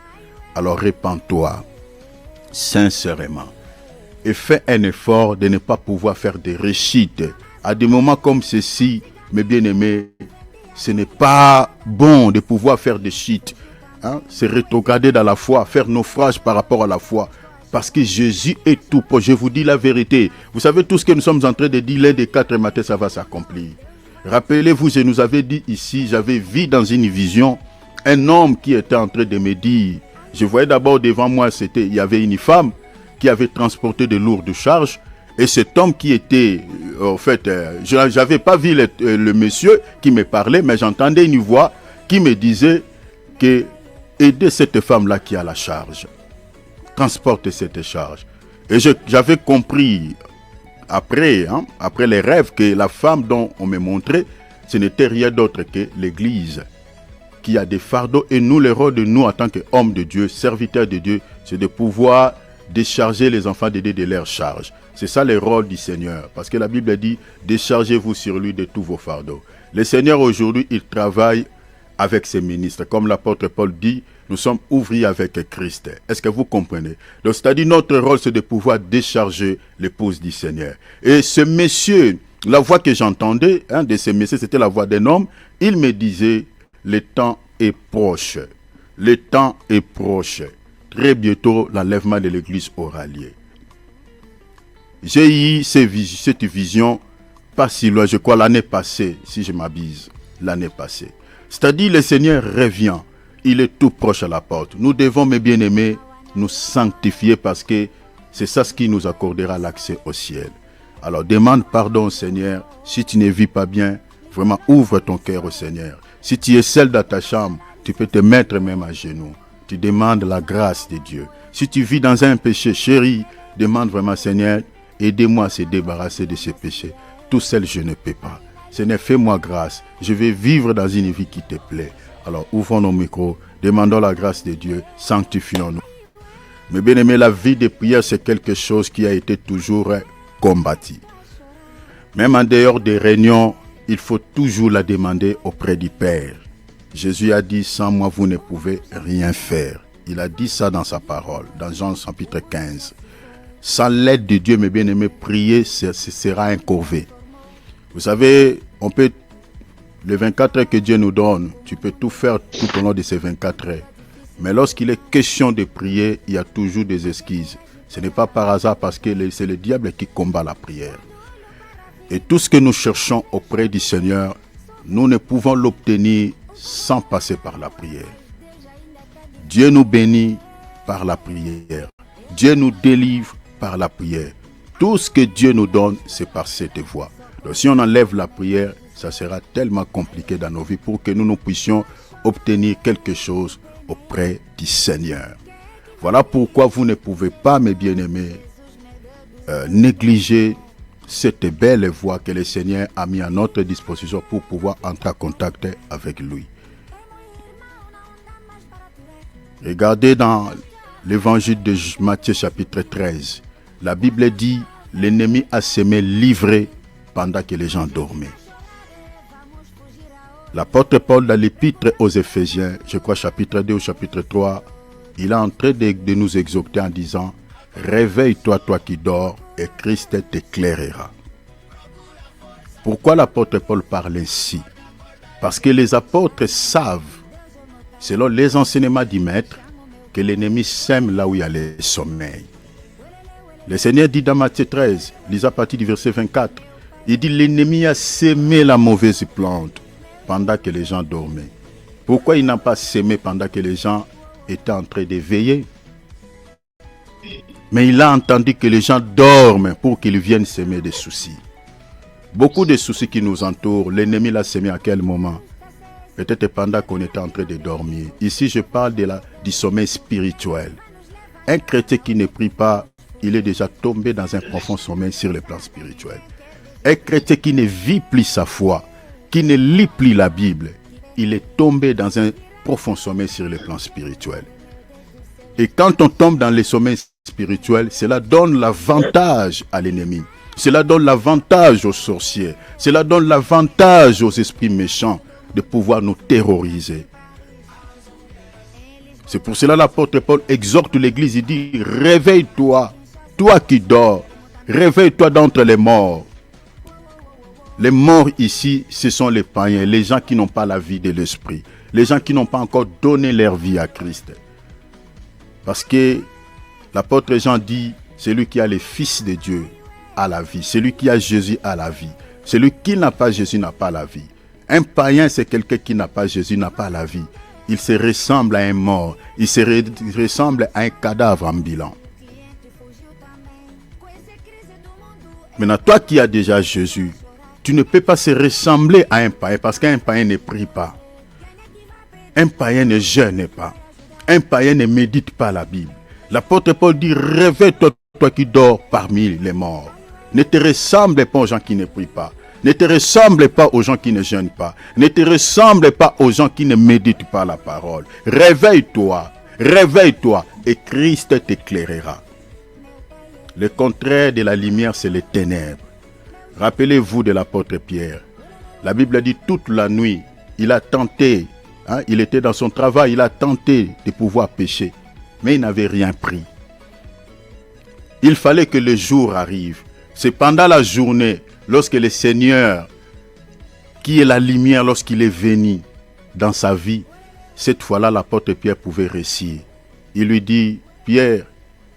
Alors, répands-toi sincèrement et fais un effort de ne pas pouvoir faire des réussites. À des moments comme ceci, mes bien-aimés, ce n'est pas bon de pouvoir faire des cheats. C'est rétrograder dans la foi, faire naufrage par rapport à la foi. Parce que Jésus est tout pour. Je vous dis la vérité. Vous savez tout ce que nous sommes en train de dire, l'un des 4 matins, ça va s'accomplir. Rappelez-vous, je nous avais dit ici, j'avais vu dans une vision un homme qui était en train de me dire, je voyais d'abord devant moi, il y avait une femme qui avait transporté de lourdes charges. Et cet homme qui était, en fait, je n'avais pas vu le monsieur qui me parlait, mais j'entendais une voix qui me disait que aidez cette femme-là qui a la charge. Transporte cette charge. Et j'avais compris après les rêves que la femme dont on me montrait, ce n'était rien d'autre que l'Église qui a des fardeaux. Et nous, le rôle de nous en tant qu'hommes de Dieu, serviteurs de Dieu, c'est de pouvoir décharger les enfants de Dieu de leur charge. C'est ça le rôle du Seigneur. Parce que la Bible dit, déchargez-vous sur lui de tous vos fardeaux. Le Seigneur aujourd'hui, il travaille avec ses ministres. Comme l'apôtre Paul dit, nous sommes ouvriers avec Christ. Est-ce que vous comprenez? Donc, c'est-à-dire, notre rôle, c'est de pouvoir décharger l'épouse du Seigneur. Et ce monsieur, la voix que j'entendais, de ce monsieur, c'était la voix d'un homme. Il me disait, le temps est proche. Le temps est proche. Très bientôt, l'enlèvement de l'église aura lieu. J'ai eu cette vision, pas si loin, je crois l'année passée, si je m'abuse, l'année passée. C'est-à-dire, le Seigneur revient, il est tout proche à la porte. Nous devons, mes bien-aimés, nous sanctifier parce que c'est ça ce qui nous accordera l'accès au ciel. Alors, demande pardon au Seigneur. Si tu ne vis pas bien, vraiment ouvre ton cœur au Seigneur. Si tu es seul dans ta chambre, tu peux te mettre même à genoux. Tu demandes la grâce de Dieu. Si tu vis dans un péché, chéri, demande vraiment, Seigneur, aidez-moi à se débarrasser de ces péchés. Tout seul, je ne peux pas. Seigneur, fais-moi grâce. Je vais vivre dans une vie qui te plaît. Alors, ouvrons nos micros, demandons la grâce de Dieu, sanctifions-nous. Mais bien aimé, la vie de prière, c'est quelque chose qui a été toujours combattu. Même en dehors des réunions, il faut toujours la demander auprès du Père. Jésus a dit, sans moi, vous ne pouvez rien faire. Il a dit ça dans sa parole, dans Jean chapitre 15. Sans l'aide de Dieu, mes bien-aimés, prier, ce sera un corvée. Vous savez, on peut, les 24 heures que Dieu nous donne, tu peux tout faire tout au long de ces 24 heures. Mais lorsqu'il est question de prier, il y a toujours des esquisses. Ce n'est pas par hasard parce que c'est le diable qui combat la prière. Et tout ce que nous cherchons auprès du Seigneur, nous ne pouvons l'obtenir sans passer par la prière. Dieu nous bénit par la prière. Dieu nous délivre par la prière. Tout ce que Dieu nous donne, c'est par cette voie. Donc si on enlève la prière, ça sera tellement compliqué dans nos vies pour que nous puissions obtenir quelque chose auprès du Seigneur. Voilà pourquoi vous ne pouvez pas, mes bien-aimés, négliger cette belle voie que le Seigneur a mis à notre disposition pour pouvoir entrer en contact avec lui. Regardez dans l'évangile de Matthieu chapitre 13. La Bible dit, l'ennemi a semé livré pendant que les gens dormaient. L'apôtre Paul dans l'épître aux Éphésiens, je crois chapitre 2 ou chapitre 3, il est en train de nous exhorter en disant, réveille-toi, toi qui dors, et Christ t'éclairera. Pourquoi l'apôtre Paul parle ainsi? Parce que les apôtres savent, selon les enseignements du Maître, que l'ennemi sème là où il y a le sommeil. Le Seigneur dit dans Matthieu 13, lisez à partir du verset 24, il dit l'ennemi a sémé la mauvaise plante pendant que les gens dormaient. Pourquoi il n'a pas sémé pendant que les gens étaient en train de veiller? Mais il a entendu que les gens dorment pour qu'ils viennent s'aimer des soucis. Beaucoup de soucis qui nous entourent, l'ennemi l'a sémé à quel moment? Peut-être pendant qu'on était en train de dormir. Ici, je parle du sommeil spirituel. Un chrétien qui ne prie pas, il est déjà tombé dans un profond sommeil sur le plan spirituel. Un chrétien qui ne vit plus sa foi, qui ne lit plus la Bible, il est tombé dans un profond sommeil sur le plan spirituel. Et quand on tombe dans le sommeil spirituel, cela donne l'avantage à l'ennemi. Cela donne l'avantage aux sorciers. Cela donne l'avantage aux esprits méchants de pouvoir nous terroriser. C'est pour cela l'apôtre Paul exhorte l'église, il dit, réveille-toi, toi qui dors, réveille-toi d'entre les morts. Les morts ici, ce sont les païens, les gens qui n'ont pas la vie de l'esprit, les gens qui n'ont pas encore donné leur vie à Christ. Parce que l'apôtre Jean dit, celui qui a le Fils de Dieu a la vie, celui qui a Jésus a la vie, celui qui n'a pas Jésus n'a pas la vie. Un païen, c'est quelqu'un qui n'a pas Jésus, n'a pas la vie. Il se ressemble à un mort, il se ressemble à un cadavre ambulant. Maintenant, toi qui as déjà Jésus, tu ne peux pas se ressembler à un païen parce qu'un païen ne prie pas. Un païen ne jeûne pas. Un païen ne médite pas la Bible. L'apôtre Paul dit, réveille-toi, toi qui dors parmi les morts. Ne te ressemble pas aux gens qui ne prient pas. Ne te ressemble pas aux gens qui ne jeûnent pas. Ne te ressemble pas aux gens qui ne méditent pas la parole. Réveille-toi, réveille-toi et Christ t'éclairera. Le contraire de la lumière, c'est les ténèbres. Rappelez-vous de l'apôtre Pierre. La Bible dit toute la nuit, il a tenté, il était dans son travail, il a tenté de pouvoir pécher, mais il n'avait rien pris. Il fallait que le jour arrive. C'est pendant la journée, lorsque le Seigneur, qui est la lumière, lorsqu'il est venu dans sa vie, cette fois-là, l'apôtre Pierre pouvait réussir. Il lui dit, Pierre,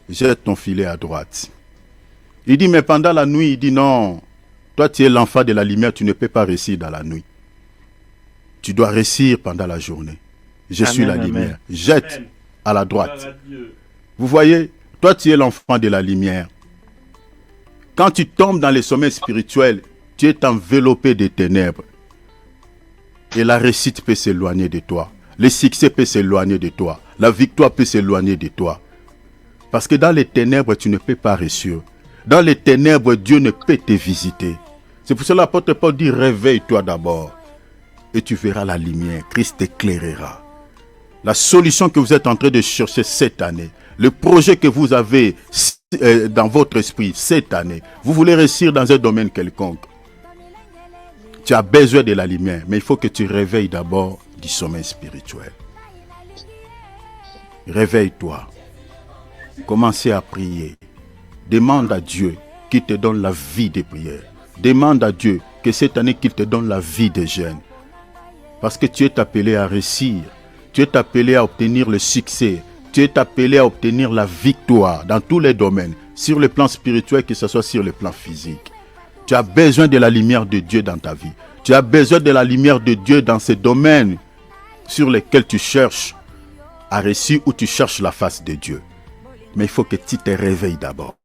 jette ton filet à droite. Il dit, mais pendant la nuit, il dit, non, toi tu es l'enfant de la lumière, tu ne peux pas réussir dans la nuit. Tu dois réussir pendant la journée. Je suis la lumière. Jette à la droite. Vous voyez, toi tu es l'enfant de la lumière. Quand tu tombes dans les sommets spirituels, tu es enveloppé des ténèbres. Et la réussite peut s'éloigner de toi. Le succès peut s'éloigner de toi. La victoire peut s'éloigner de toi. Parce que dans les ténèbres, tu ne peux pas réussir. Dans les ténèbres, Dieu ne peut te visiter. C'est pour cela que l'apôtre Paul dit, réveille-toi d'abord. Et tu verras la lumière. Christ t'éclairera. La solution que vous êtes en train de chercher cette année, le projet que vous avez dans votre esprit cette année, vous voulez réussir dans un domaine quelconque. Tu as besoin de la lumière, mais il faut que tu réveilles d'abord du sommeil spirituel. Réveille-toi. Commencez à prier. Demande à Dieu qu'il te donne la vie de prière. Demande à Dieu que cette année qu'il te donne la vie de jeûne. Parce que tu es appelé à réussir. Tu es appelé à obtenir le succès. Tu es appelé à obtenir la victoire dans tous les domaines. Sur le plan spirituel, que ce soit sur le plan physique. Tu as besoin de la lumière de Dieu dans ta vie. Tu as besoin de la lumière de Dieu dans ces domaines sur lesquels tu cherches à réussir ou tu cherches la face de Dieu. Mais il faut que tu te réveilles d'abord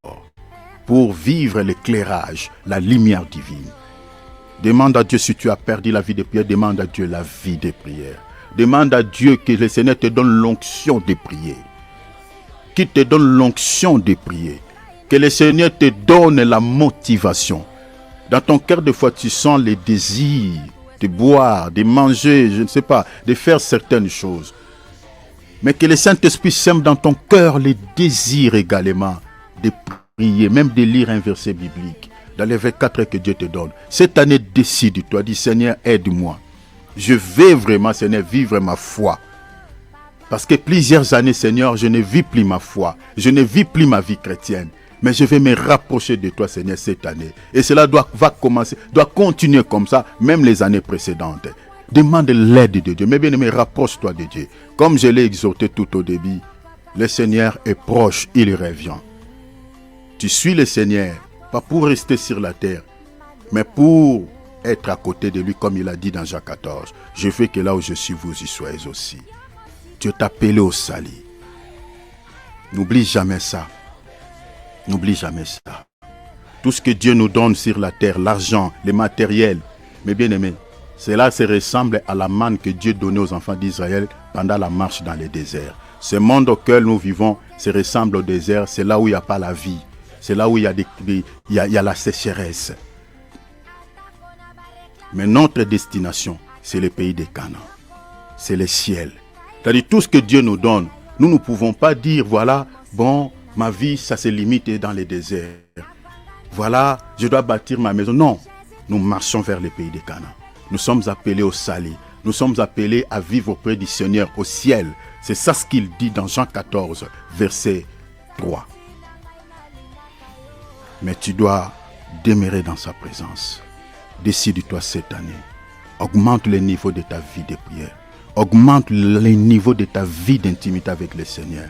pour vivre l'éclairage, la lumière divine. Demande à Dieu si tu as perdu la vie de prière. Demande à Dieu la vie de prière. Demande à Dieu que le Seigneur te donne l'onction de prier. Qu'il te donne l'onction de prier. Que le Seigneur te donne la motivation. Dans ton cœur, des fois, tu sens les désirs de boire, de manger, je ne sais pas, de faire certaines choses. Mais que le Saint-Esprit sème dans ton cœur les désirs également de prier, même de lire un verset biblique. Dans les 24 que Dieu te donne. Cette année, décide-toi, dis Seigneur, aide-moi. Je vais vraiment, Seigneur, vivre ma foi. Parce que plusieurs années, Seigneur, je ne vis plus ma foi. Je ne vis plus ma vie chrétienne. Mais je vais me rapprocher de toi, Seigneur, cette année. Et cela doit continuer comme ça, même les années précédentes. Demande l'aide de Dieu. Mais bien aimé, rapproche-toi de Dieu. Comme je l'ai exhorté tout au début, le Seigneur est proche, il revient. Tu suis le Seigneur, pas pour rester sur la terre, mais pour être à côté de lui, comme il a dit dans Jean 14. Je veux que là où je suis, vous y soyez aussi. Dieu t'a appelé au salut. N'oublie jamais ça. N'oublie jamais ça. Tout ce que Dieu nous donne sur la terre, l'argent, les matériels, mes bien-aimés, cela se ressemble à la manne que Dieu donnait aux enfants d'Israël pendant la marche dans le désert. Ce monde auquel nous vivons se ressemble au désert, c'est là où il n'y a pas la vie. C'est là où il y a la sécheresse. Mais notre destination, c'est le pays des Canaan. C'est le ciel. C'est-à-dire tout ce que Dieu nous donne, nous ne pouvons pas dire, voilà, bon, ma vie, ça se limite dans les déserts. Voilà, je dois bâtir ma maison. Non, nous marchons vers le pays des Canaan. Nous sommes appelés au salut. Nous sommes appelés à vivre auprès du Seigneur au ciel. C'est ça ce qu'il dit dans Jean 14, verset 3. Mais tu dois demeurer dans sa présence. Décide-toi cette année. Augmente le niveau de ta vie de prière. Augmente le niveau de ta vie d'intimité avec le Seigneur.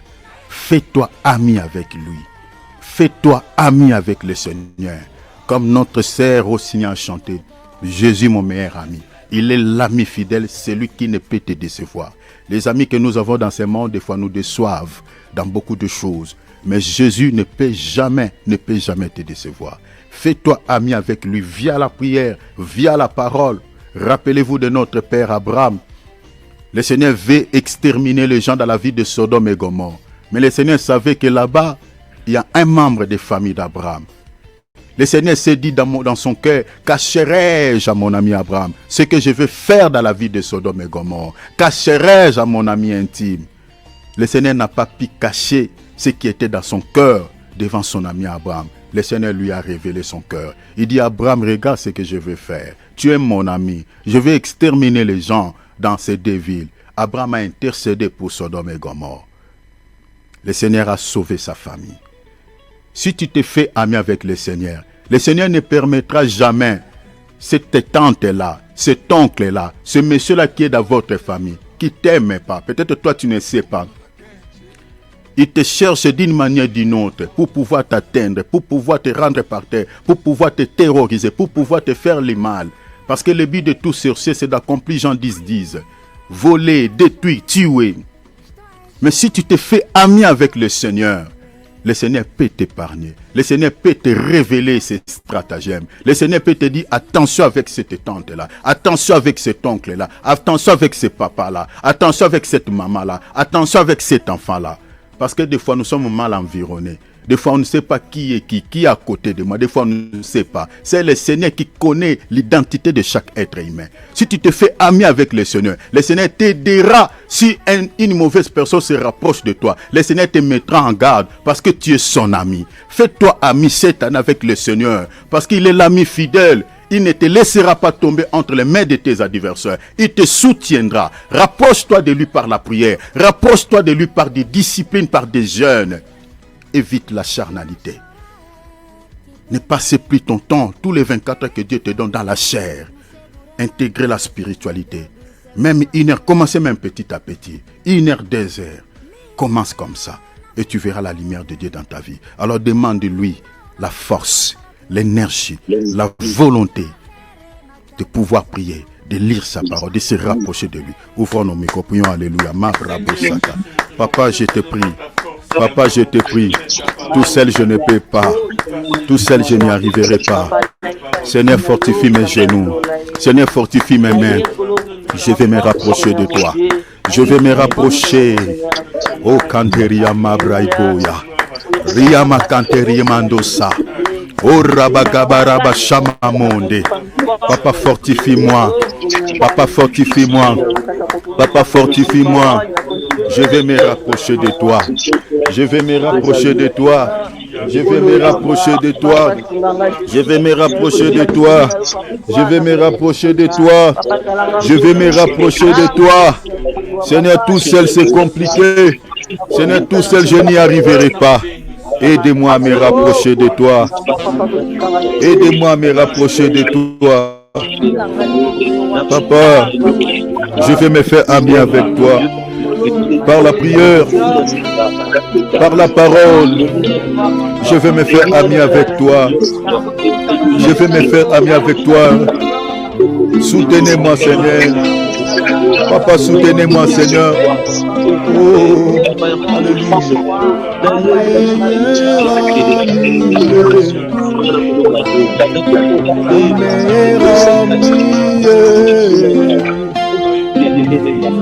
Fais-toi ami avec lui. Fais-toi ami avec le Seigneur. Comme notre sœur aussi a chanté. Jésus mon meilleur ami. Il est l'ami fidèle, celui qui ne peut te décevoir. Les amis que nous avons dans ce monde, des fois nous déçoivent dans beaucoup de choses. Mais Jésus ne peut jamais te décevoir. Fais-toi ami avec lui via la prière, via la parole. Rappelez-vous de notre père Abraham. Le Seigneur veut exterminer les gens dans la ville de Sodome et Gomorrhe. Mais le Seigneur savait que là-bas, il y a un membre des familles d'Abraham. Le Seigneur s'est dit dans son cœur, cacherai-je à mon ami Abraham ce que je veux faire dans la ville de Sodome et Gomorrhe? Cacherai-je à mon ami intime? Le Seigneur n'a pas pu cacher ce qui était dans son cœur devant son ami Abraham. Le Seigneur lui a révélé son cœur. Il dit, Abraham, regarde ce que je veux faire. Tu es mon ami. Je vais exterminer les gens dans ces deux villes. Abraham a intercédé pour Sodome et Gomorrhe. Le Seigneur a sauvé sa famille. Si tu te fais ami avec le Seigneur ne permettra jamais cette tante-là, cet oncle-là, ce monsieur-là qui est dans votre famille, qui ne t'aime pas. Peut-être toi tu ne sais pas. Il te cherche d'une manière ou d'une autre pour pouvoir t'atteindre, pour pouvoir te rendre par terre, pour pouvoir te terroriser, pour pouvoir te faire le mal. Parce que le but de tout sorcier, c'est d'accomplir Jean 10, voler, détruire, tuer. Mais si tu te fais ami avec le Seigneur peut t'épargner. Le Seigneur peut te révéler ses stratagèmes. Le Seigneur peut te dire, attention avec cette tante-là, attention avec cet oncle-là, attention avec ce papa-là, attention avec cette maman-là, attention avec cet enfant-là. Parce que des fois, nous sommes mal environnés. Des fois, on ne sait pas qui est qui est à côté de moi. Des fois, on ne sait pas. C'est le Seigneur qui connaît l'identité de chaque être humain. Si tu te fais ami avec le Seigneur t'aidera si une mauvaise personne se rapproche de toi. Le Seigneur te mettra en garde parce que tu es son ami. Fais-toi ami cette année avec le Seigneur parce qu'il est l'ami fidèle. Il ne te laissera pas tomber entre les mains de tes adversaires. Il te soutiendra. Rapproche-toi de lui par la prière. Rapproche-toi de lui par des disciplines, par des jeûnes. Évite la charnalité. Ne passez plus ton temps, tous les 24 heures que Dieu te donne dans la chair. Intégrez la spiritualité. Même 1 heure, commencez même petit à petit. 1 heure, 2 heures. Commence comme ça. Et tu verras la lumière de Dieu dans ta vie. Alors demande-lui la force. l'énergie, la volonté de pouvoir prier, de lire sa parole, de se rapprocher de lui. Ouvrons nos micros, prions, alléluia. Papa, je te prie. Papa, je te prie. Tout seul, je ne peux pas. Tout seul, je n'y arriverai pas. Seigneur, fortifie mes genoux. Seigneur, fortifie mes mains. Je vais me rapprocher de toi. Je vais me rapprocher. Oh, Kanteria Mabraiboya. Riyama Kanteria Mandosa. Oh, Rabagabaraba Shamamonde. Papa, fortifie-moi. Papa, fortifie-moi. Papa, fortifie-moi. Je vais me rapprocher de toi. Je vais me rapprocher de toi. Je vais me rapprocher de toi. Je vais me rapprocher de toi. Je vais me rapprocher de toi. Je vais me rapprocher de toi. Seigneur, tout seul c'est compliqué. Seigneur, tout seul je n'y arriverai pas. Aide-moi à me rapprocher de toi. Aide-moi à me rapprocher de toi. Papa, je vais me faire ami avec toi. Par la prière, par la parole, je vais me faire ami avec toi. Je vais me faire ami avec toi. Soutenez-moi, Seigneur. Papa, soutenez-moi, Seigneur. Oh,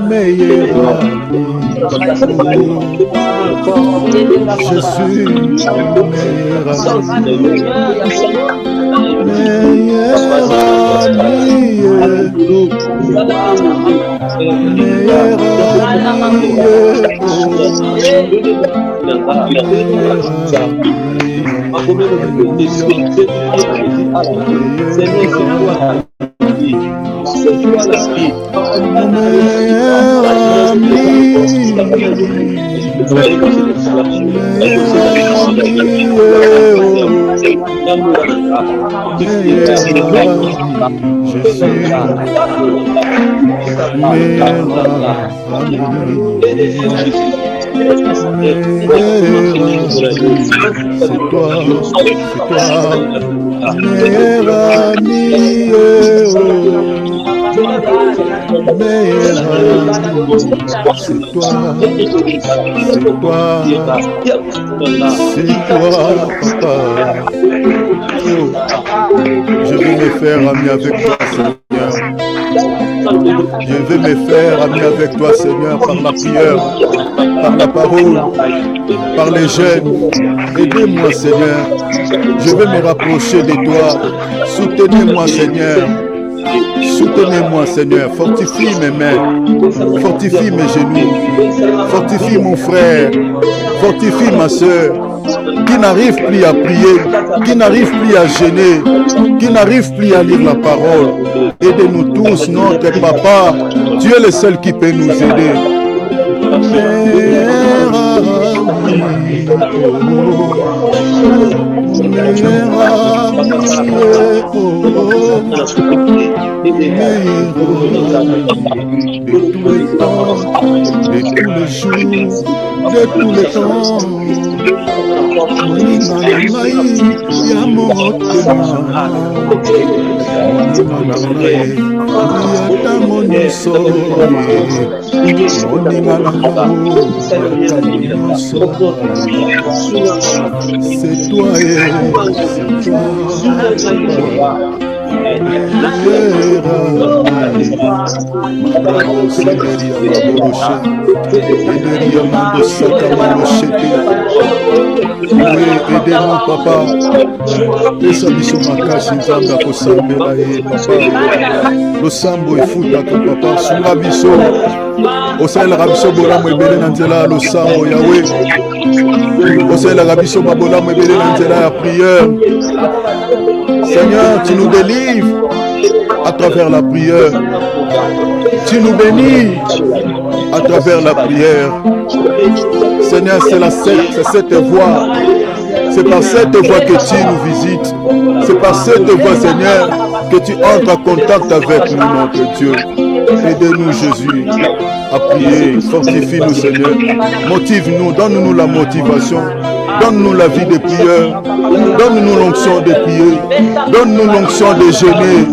meilleur ami. Je suis meilleur ami. Meilleur papa. Je vais me faire ami avec toi, Seigneur. Je vais me faire ami avec toi, Seigneur, par la prière, par la parole, par les jeûnes. Aidez-moi, Seigneur. Je vais me rapprocher de toi. Soutenez-moi, Seigneur. Soutenez-moi, Seigneur. Fortifie mes mains. Fortifie mes genoux. Fortifie mon frère. Fortifie ma soeur. Qui n'arrive plus à prier, qui n'arrive plus à gêner, qui n'arrive plus à lire la parole. Aidez-nous tous, notre papa. Tu es le seul qui peut nous aider. De tous les temps. C'est toi aidez-nous, papa. Pesa biso makasi nzambe akosambela ye papa. Losambo efutaka papa. Sunga biso osalelaka biso bolamu ebele na nzela ya losambo yawe. Osalelaka biso babolamu ebele na nzela ya prière. Seigneur, tu nous délivres à travers la prière. Tu nous bénis à travers la prière. Seigneur, c'est cette voie. C'est par cette voie que tu nous visites. C'est par cette voie, Seigneur, que tu entres en contact avec nous, notre Dieu. Aide-nous, Jésus, à prier. Fortifie-nous, Seigneur. Motive-nous, donne-nous la motivation Donne-nous la vie de prière. Donne-nous l'onction de prier. Donne-nous l'onction de jeûner.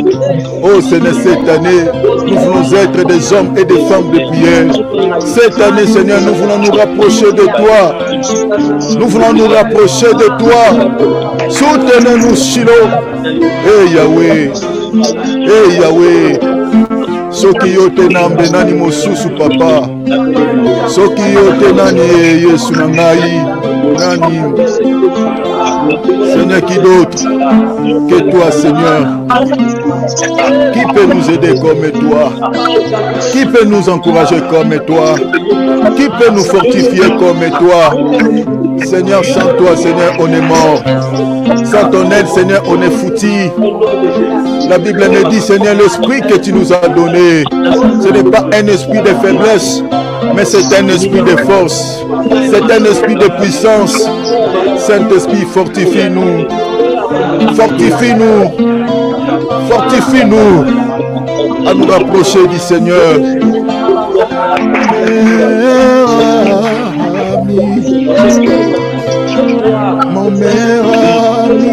Oh Seigneur, cette année, nous voulons être des hommes et des femmes de prière. Cette année, Seigneur, nous voulons nous rapprocher de toi. Nous voulons nous rapprocher de toi. Soutenez-nous, Shiloh. Eh Yahweh. Eh Yahweh. Soki yote nambe nani mosusu papa. Soki yote nani Yesu na ngai. Nani. Seigneur, qui d'autre que toi, Seigneur? Qui peut nous aider comme toi? Qui peut nous encourager comme toi? Qui peut nous fortifier comme toi? Seigneur, sans toi, Seigneur, on est mort. Sans ton aide, Seigneur, on est foutu. La Bible me dit, Seigneur, l'esprit que tu nous as donné, ce n'est pas un esprit de faiblesse, mais c'est un esprit de force. C'est un esprit de puissance. Saint-Esprit, fortifie-nous. Fortifie-nous. Fortifie-nous à nous rapprocher du Seigneur. Mon meilleur ami,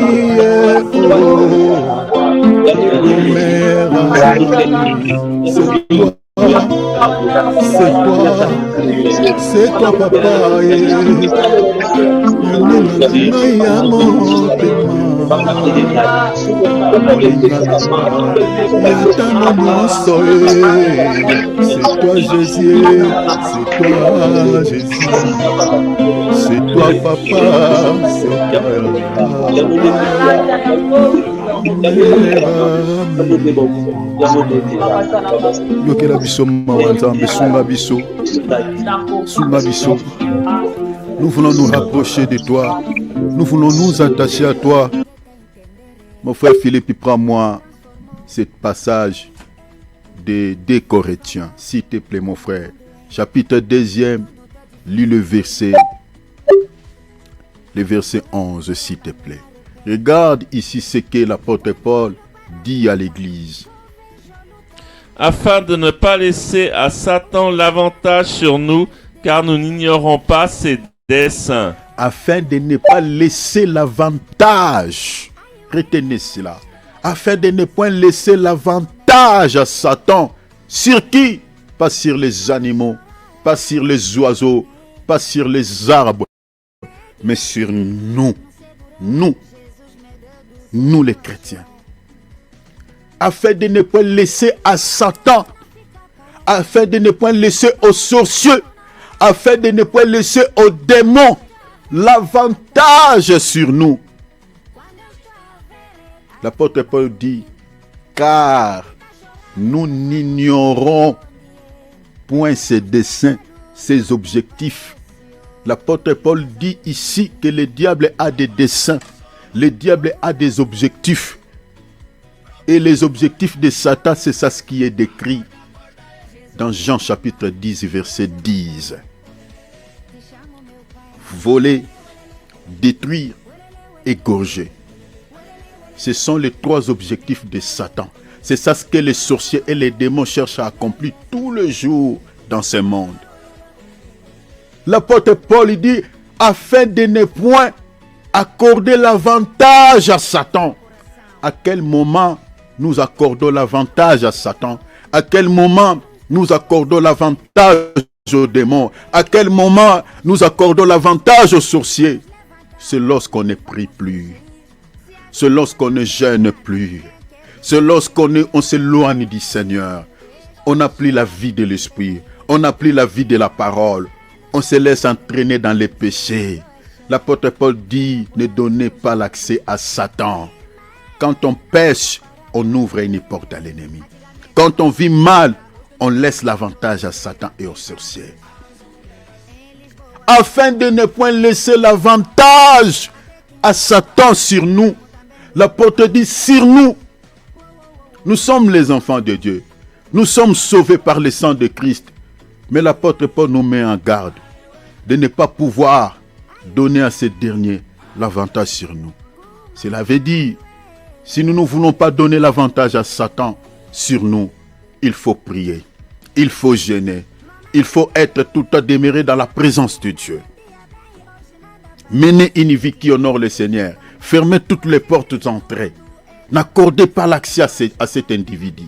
mon meilleur ami, c'est toi, papa. C'est toi Jésus, c'est toi Jésus, c'est toi papa, c'est nous voulons nous rapprocher de toi. Nous voulons nous attacher à toi. Mon frère Philippe, prends-moi ce passage de 2 Corinthiens. S'il te plaît, mon frère. Chapitre 2e, lis le verset 11, s'il te plaît. Regarde ici ce que l'apôtre Paul dit à l'église. Afin de ne pas laisser à Satan l'avantage sur nous, car nous n'ignorons pas ses desseins. Afin de ne pas laisser l'avantage, retenez cela, afin de ne point laisser l'avantage à Satan. Sur qui? Pas sur les animaux, pas sur les oiseaux, pas sur les arbres, mais sur nous les chrétiens. Afin de ne point laisser à Satan, afin de ne point laisser aux sorciers, afin de ne point laisser aux démons l'avantage sur nous. L'apôtre Paul dit, car nous n'ignorons point ses desseins, ses objectifs. L'apôtre Paul dit ici que le diable a des desseins, le diable a des objectifs. Et les objectifs de Satan, c'est ça ce qui est décrit dans Jean chapitre 10, verset 10. Voler, détruire, égorger. Ce sont les 3 objectifs de Satan. C'est ça ce que les sorciers et les démons cherchent à accomplir tous les jours dans ce monde. L'apôtre Paul dit, afin de ne point accorder l'avantage à Satan. À quel moment nous accordons l'avantage à Satan? À quel moment nous accordons l'avantage aux démons? À quel moment nous accordons l'avantage aux sorciers? C'est lorsqu'on ne prie plus. C'est lorsqu'on ne jeûne plus. C'est lorsqu'on s'éloigne du Seigneur. On n'a plus la vie de l'esprit. On n'a plus la vie de la parole. On se laisse entraîner dans les péchés. L'apôtre Paul dit, ne donnez pas l'accès à Satan. Quand on pêche, on ouvre une porte à l'ennemi. Quand on vit mal, on laisse l'avantage à Satan et aux sorciers. Afin de ne point laisser l'avantage à Satan sur nous, l'apôtre dit sur nous. Nous sommes les enfants de Dieu. Nous sommes sauvés par le sang de Christ. Mais l'apôtre Paul nous met en garde de ne pas pouvoir donner à ces derniers l'avantage sur nous. Cela veut dire, si nous ne voulons pas donner l'avantage à Satan sur nous, il faut prier, il faut jeûner, il faut être tout le temps demeuré dans la présence de Dieu. Menez une vie qui honore le Seigneur. Fermez toutes les portes d'entrée. N'accordez pas l'accès à cet individu.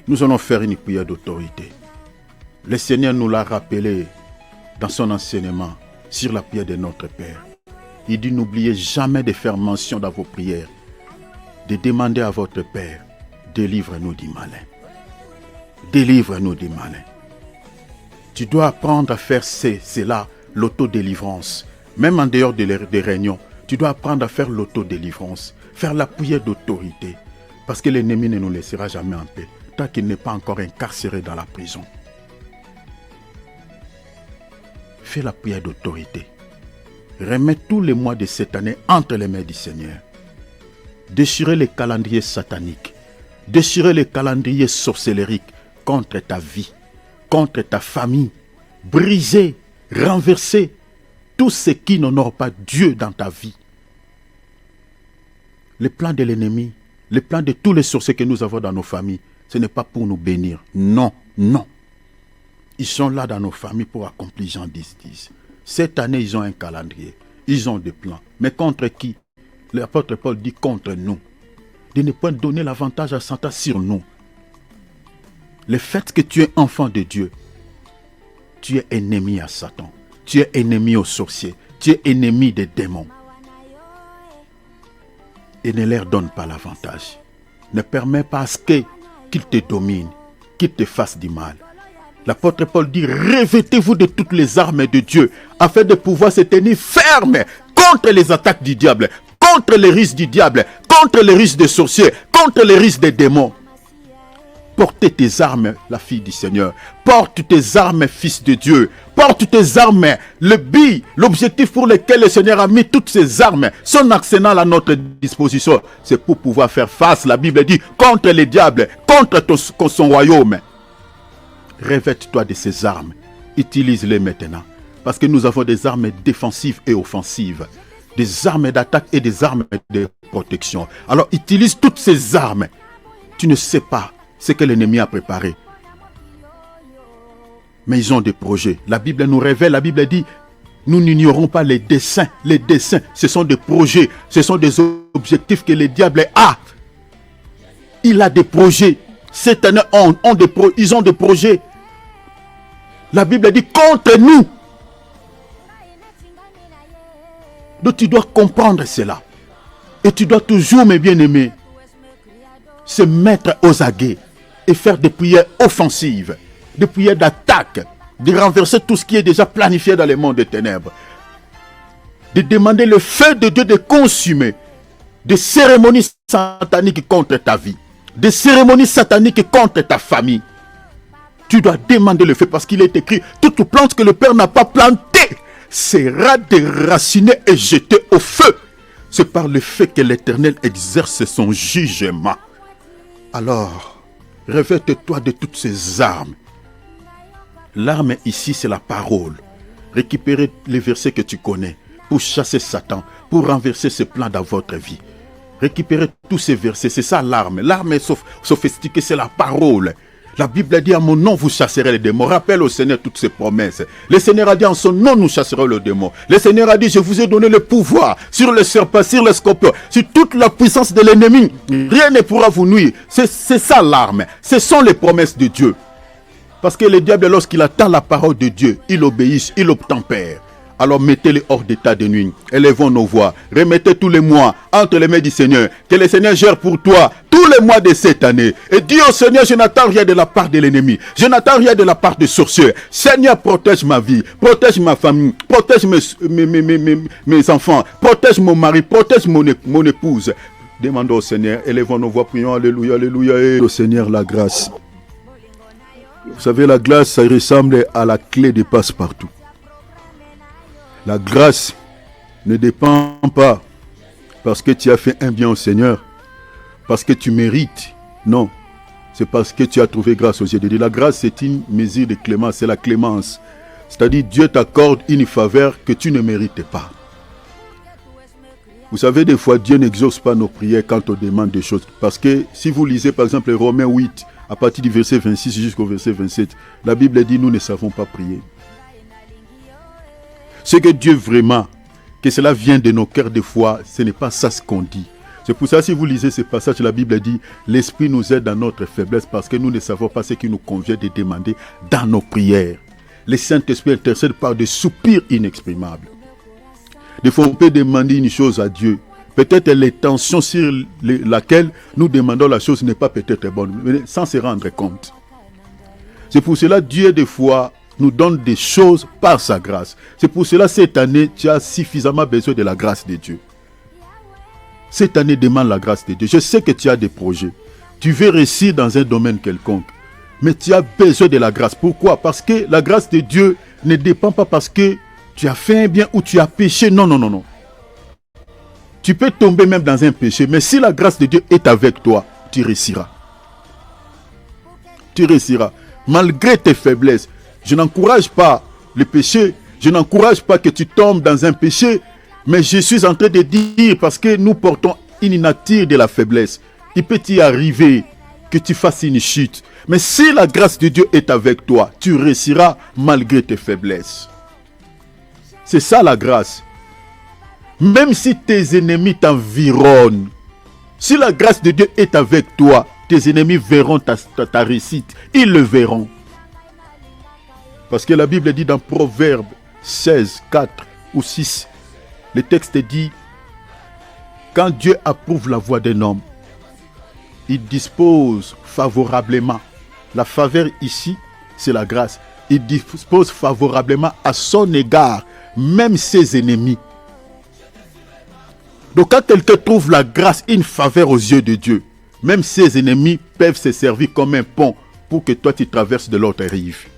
Nous allons faire une prière d'autorité. Le Seigneur nous l'a rappelé dans son enseignement sur la prière de notre Père. Il dit, n'oubliez jamais de faire mention dans vos prières, de demander à votre Père, délivre-nous du malin. Délivre-nous du malin. Tu dois apprendre à faire cela, l'autodélivrance. Même en dehors des réunions, tu dois apprendre à faire l'autodélivrance, faire la prière d'autorité. Parce que l'ennemi ne nous laissera jamais en paix, tant qu'il n'est pas encore incarcéré dans la prison. Fais la prière d'autorité. Remets tous les mois de cette année entre les mains du Seigneur. Déchirez les calendriers sataniques. Déchirez les calendriers sorcellériques contre ta vie, contre ta famille. Brisez, renversez tout ce qui n'honore pas Dieu dans ta vie. Les plans de l'ennemi, les plans de tous les sorciers que nous avons dans nos familles, ce n'est pas pour nous bénir. Non, non. Ils sont là dans nos familles pour accomplir Jean 10:10. Cette année, ils ont un calendrier. Ils ont des plans. Mais contre qui? L'apôtre Paul dit contre nous. De ne pas donner l'avantage à Satan sur nous. Le fait que tu es enfant de Dieu, tu es ennemi à Satan. Tu es ennemi aux sorciers. Tu es ennemi des démons. Et ne leur donne pas l'avantage. Ne permets pas à ce qu'ils te dominent, qu'ils te fassent du mal. L'apôtre Paul dit, revêtez-vous de toutes les armes de Dieu, afin de pouvoir se tenir ferme contre les attaques du diable, contre les risques du diable, contre les risques des sorciers, contre les risques des démons. Portez tes armes, la fille du Seigneur. Porte tes armes, fils de Dieu. Porte tes armes. Le but, l'objectif pour lequel le Seigneur a mis toutes ses armes, son arsenal à notre disposition, c'est pour pouvoir faire face, la Bible dit, contre les diables, contre son royaume. Revête-toi de ces armes. Utilise-les maintenant. Parce que nous avons des armes défensives et offensives. Des armes d'attaque et des armes de protection. Alors utilise toutes ces armes. Tu ne sais pas ce que l'ennemi a préparé. Mais ils ont des projets. La Bible nous révèle, la Bible dit, nous n'ignorons pas les desseins. Les desseins, ce sont des projets. Ce sont des objectifs que le diable a. Il a des projets. Cette année, ils ont des projets. La Bible dit contre nous. Donc tu dois comprendre cela. Et tu dois toujours, mes bien-aimés, se mettre aux aguets et faire des prières offensives, des prières d'attaque, de renverser tout ce qui est déjà planifié dans le monde des ténèbres, de demander le feu de Dieu de consumer des cérémonies sataniques contre ta vie, des cérémonies sataniques contre ta famille. Tu dois demander le feu parce qu'il est écrit, toute plante que le Père n'a pas plantée sera déracinée et jetée au feu. C'est par le fait que l'Éternel exerce son jugement. Alors, revête-toi de toutes ces armes. L'arme ici, c'est la parole. Récupérez les versets que tu connais pour chasser Satan, pour renverser ses plans dans votre vie. Récupérez tous ces versets, c'est ça l'arme. L'arme est sophistiquée, c'est la parole. La Bible a dit, à mon nom, vous chasserez les démons. Rappelle au Seigneur toutes ses promesses. Le Seigneur a dit, en son nom, nous chasserons le démon. Le Seigneur a dit, je vous ai donné le pouvoir sur le serpent, sur le scorpion, sur toute la puissance de l'ennemi. Rien ne pourra vous nuire. C'est ça l'arme. Ce sont les promesses de Dieu. Parce que le diable, lorsqu'il attend la parole de Dieu, il obéit, il obtempère. Alors mettez-les hors d'état de nuit. Élevons nos voix. Remettez tous les mois entre les mains du Seigneur. Que le Seigneur gère pour toi tous les mois de cette année. Et dis au Seigneur, je n'attends rien de la part de l'ennemi. Je n'attends rien de la part des sorciers. Seigneur, protège ma vie. Protège ma famille. Protège mes enfants. Protège mon mari. Protège mon épouse. Demandons au Seigneur. Élevons nos voix. Prions. Alléluia. Alléluia. Et au Seigneur la grâce. Vous savez, la grâce, ça ressemble à la clé de passe-partout. La grâce ne dépend pas parce que tu as fait un bien au Seigneur, parce que tu mérites. Non, c'est parce que tu as trouvé grâce aux yeux de Dieu. La grâce, c'est une mesure de clémence, c'est la clémence. C'est-à-dire, Dieu t'accorde une faveur que tu ne mérites pas. Vous savez, des fois, Dieu n'exauce pas nos prières quand on demande des choses. Parce que si vous lisez, par exemple, Romains 8, à partir du verset 26 jusqu'au verset 27, la Bible dit, nous ne savons pas prier. Ce que Dieu vraiment, que cela vient de nos cœurs de foi, ce n'est pas ça ce qu'on dit. C'est pour ça, si vous lisez ce passage, la Bible dit, l'Esprit nous aide dans notre faiblesse parce que nous ne savons pas ce qui nous convient de demander dans nos prières. Le Saint-Esprit intercède par des soupirs inexprimables. Des fois, on peut demander une chose à Dieu. Peut-être l'intention sur laquelle nous demandons la chose n'est pas peut-être bonne, mais sans se rendre compte. C'est pour cela que Dieu, des fois, nous donne des choses par sa grâce. C'est pour cela, cette année, tu as suffisamment besoin de la grâce de Dieu. Cette année, demande la grâce de Dieu. Je sais que tu as des projets. Tu veux réussir dans un domaine quelconque. Mais tu as besoin de la grâce. Pourquoi? Parce que la grâce de Dieu ne dépend pas parce que tu as fait un bien ou tu as péché. Non, non, non, non. Tu peux tomber même dans un péché. Mais si la grâce de Dieu est avec toi, tu réussiras. Tu réussiras. Malgré tes faiblesses. Je n'encourage pas le péché. Je n'encourage pas que tu tombes dans un péché. Mais je suis en train de dire, parce que nous portons une nature de la faiblesse. Il peut y arriver que tu fasses une chute. Mais si la grâce de Dieu est avec toi, tu réussiras malgré tes faiblesses. C'est ça la grâce. Même si tes ennemis t'environnent, si la grâce de Dieu est avec toi, tes ennemis verront ta réussite. Ils le verront. Parce que la Bible dit dans Proverbe 16, 4 ou 6, le texte dit, quand Dieu approuve la voie d'un homme, il dispose favorablement. La faveur ici, c'est la grâce. Il dispose favorablement à son égard, même ses ennemis. Donc quand quelqu'un trouve la grâce, une faveur aux yeux de Dieu, même ses ennemis peuvent se servir comme un pont pour que toi tu traverses de l'autre rive.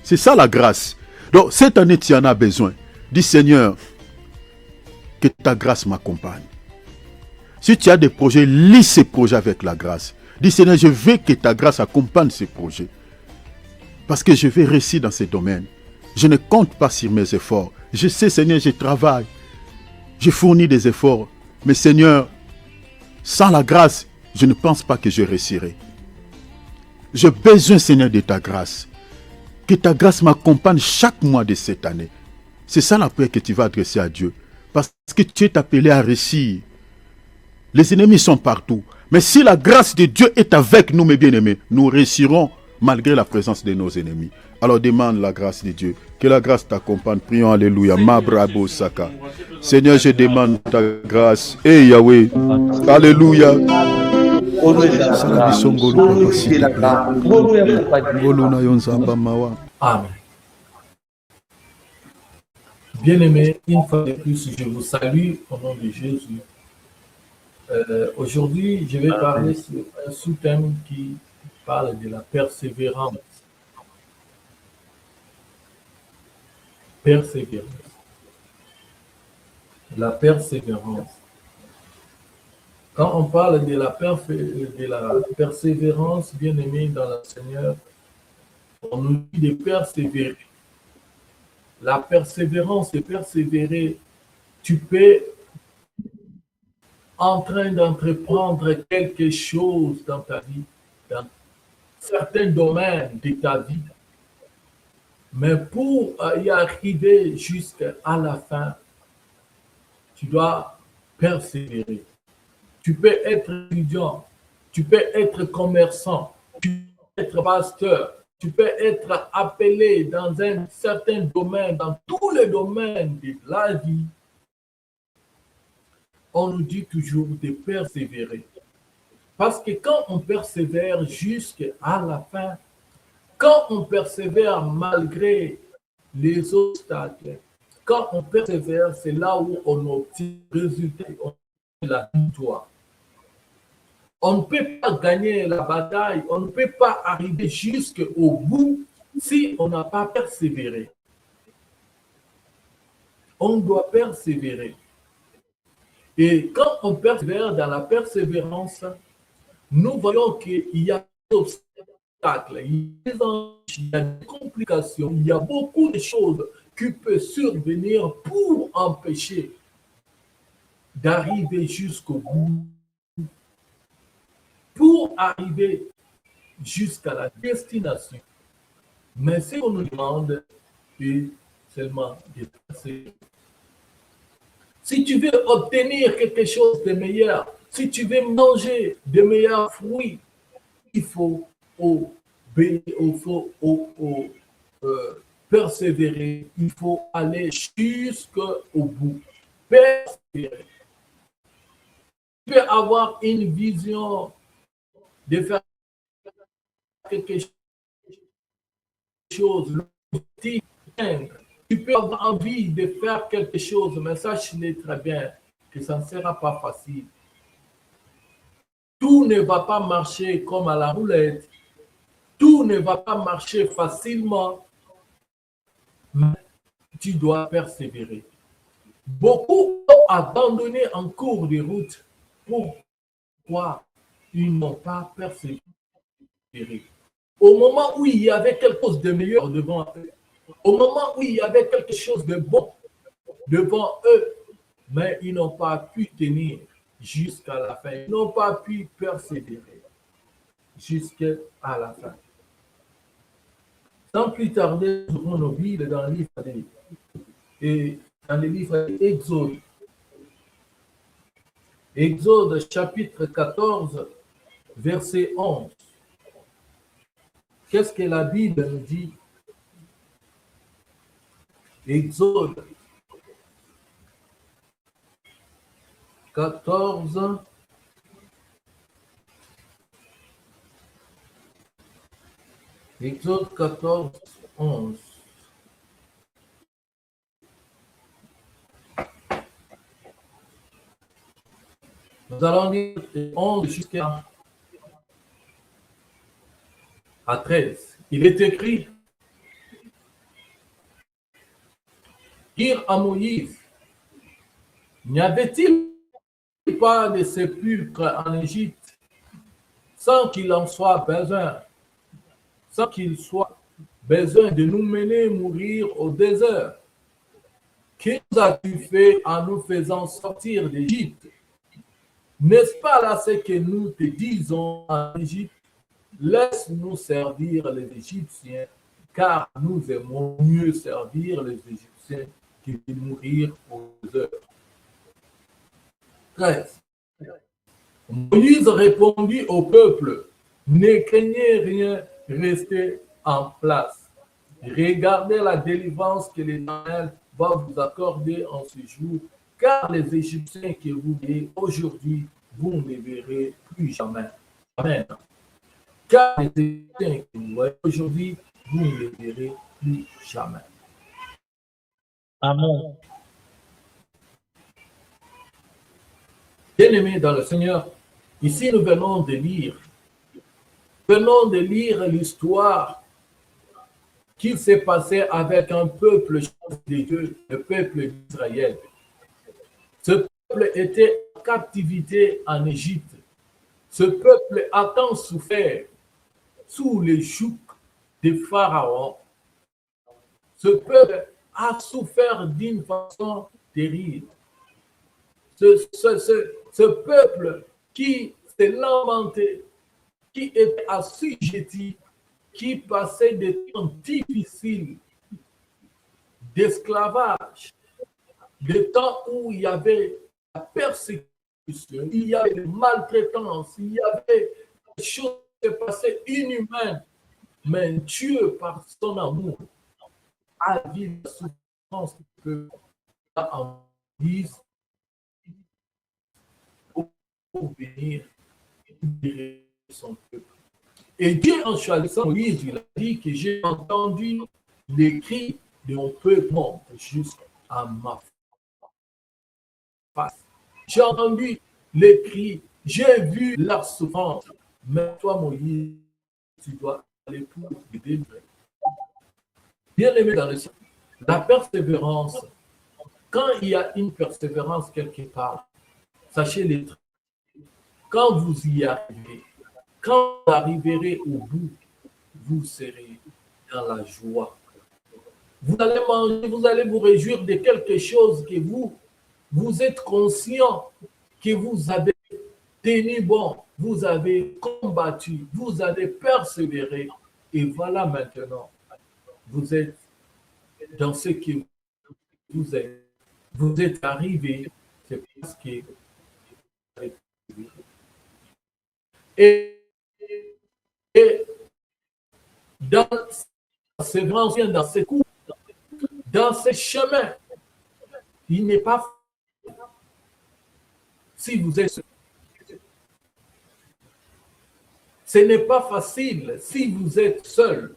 C'est ça la grâce. Donc cette année tu en as besoin. Dis Seigneur, que ta grâce m'accompagne. Si tu as des projets, lis ces projets avec la grâce. Dis Seigneur, je veux que ta grâce accompagne ces projets. Parce que je vais réussir dans ces domaines. Je ne compte pas sur mes efforts. Je sais Seigneur, je travaille. Je fournis des efforts. Mais Seigneur, sans la grâce, je ne pense pas que je réussirai. J'ai besoin Seigneur de ta grâce. Que ta grâce m'accompagne chaque mois de cette année. C'est ça la prière que tu vas adresser à Dieu. Parce que tu es appelé à réussir. Les ennemis sont partout. Mais si la grâce de Dieu est avec nous, mes bien-aimés, nous réussirons malgré la présence de nos ennemis. Alors demande la grâce de Dieu. Que la grâce t'accompagne. Prions, alléluia. Mabrabo Saka. Seigneur, je demande ta grâce. Eh Yahweh. Alléluia. Amen. Bien-aimés, une fois de plus, je vous salue au nom de Jésus. Aujourd'hui, je vais parler sur un sous-thème qui parle de la persévérance. Persévérance. La persévérance. Quand on parle de la persévérance, bien-aimés dans le Seigneur, on nous dit de persévérer. La persévérance, c'est persévérer. Tu peux en train d'entreprendre quelque chose dans ta vie, dans certains domaines de ta vie. Mais pour y arriver jusqu'à la fin, tu dois persévérer. Tu peux être étudiant, tu peux être commerçant, tu peux être pasteur, tu peux être appelé dans un certain domaine, dans tous les domaines de la vie. On nous dit toujours de persévérer. Parce que quand on persévère jusqu'à la fin, quand on persévère malgré les obstacles, quand on persévère, c'est là où on obtient le résultat, on obtient la victoire. On ne peut pas gagner la bataille, on ne peut pas arriver jusqu'au bout si on n'a pas persévéré. On doit persévérer. Et quand on persévère dans la persévérance, nous voyons qu'il y a des obstacles, il y a des complications, il y a beaucoup de choses qui peuvent survenir pour empêcher d'arriver jusqu'au bout, pour arriver jusqu'à la destination. Mais ce qu'on nous demande, seulement de persévérer. Si tu veux obtenir quelque chose de meilleur, si tu veux manger de meilleurs fruits, il faut obéir, persévérer, il faut aller jusqu'au bout. Persévérer. Tu peux avoir une vision de faire quelque chose, tu peux avoir envie de faire quelque chose, mais sache-le très bien que ça ne sera pas facile. Tout ne va pas marcher comme à la roulette. Tout ne va pas marcher facilement. Mais tu dois persévérer. Beaucoup ont abandonné en cours de route. Pourquoi ils n'ont pas persévéré? Au moment où il y avait quelque chose de meilleur devant eux, au moment où il y avait quelque chose de bon devant eux, mais ils n'ont pas pu tenir jusqu'à la fin. Ils n'ont pas pu persévérer jusqu'à la fin. Sans plus tarder, nous ouvrons nos Bibles dans le livre d'Exode. Exode chapitre 14, verset 11. Qu'est-ce que la Bible nous dit? Exode 14, Exode 14, 11. Nous allons lire 11 jusqu'à 13. Il est écrit: dire à Moïse, n'y avait-il pas de sépulcre en Égypte sans qu'il en soit besoin, sans qu'il soit besoin de nous mener mourir au désert? Que nous as-tu fait en nous faisant sortir d'Égypte? N'est-ce pas là ce que nous te disons en Égypte? Laisse-nous servir les Égyptiens, car nous aimons mieux servir les Égyptiens que de mourir aux désert. 13. Moïse répondit au peuple, ne craignez rien, restez en place. Regardez la délivrance que l'Éternel va vous accorder en ce jour, car les Égyptiens que vous voyez aujourd'hui, vous ne les verrez plus jamais. Amen. Car les Égyptiens que vous voyez aujourd'hui, vous ne les verrez plus jamais. Amen. Bien-aimés dans le Seigneur, ici nous venons de lire l'histoire qui s'est passée avec un peuple de Dieu, le peuple d'Israël. Ce peuple était en captivité en Égypte. Ce peuple a tant souffert sous les jougs de Pharaon. Ce peuple a souffert d'une façon terrible. Ce peuple qui s'est lamenté, qui était assujetti, qui passait des temps difficiles d'esclavage, des temps où il y avait la persécution, il y avait des maltraitances, il y avait des choses qui se passaient inhumaines. Mais Dieu, par son amour, a vu la souffrance du peuple en Moïse pour venir libérer son peuple. Et Dieu, en choisissant Moïse, il a dit que j'ai entendu les cris de mon peuple monte jusqu'à ma face. J'ai entendu les cris, j'ai vu leur souffrance. Mais toi, Moïse, tu dois aller pour te délivrer. Bien aimé dans le Seigneur, la persévérance, quand il y a une persévérance quelque part, sachez les trucs. Quand vous y arrivez, quand vous arriverez au bout, vous serez dans la joie. Vous allez manger, vous allez vous réjouir de quelque chose que vous êtes conscient que vous avez tenu bon, vous avez combattu, vous avez persévéré. Et voilà maintenant, vous êtes dans ce que vous êtes arrivé, c'est parce que et dans ces grands chiens, dans ces coups, dans ces chemins, il n'est pas si vous êtes ce n'est pas facile si vous êtes seul.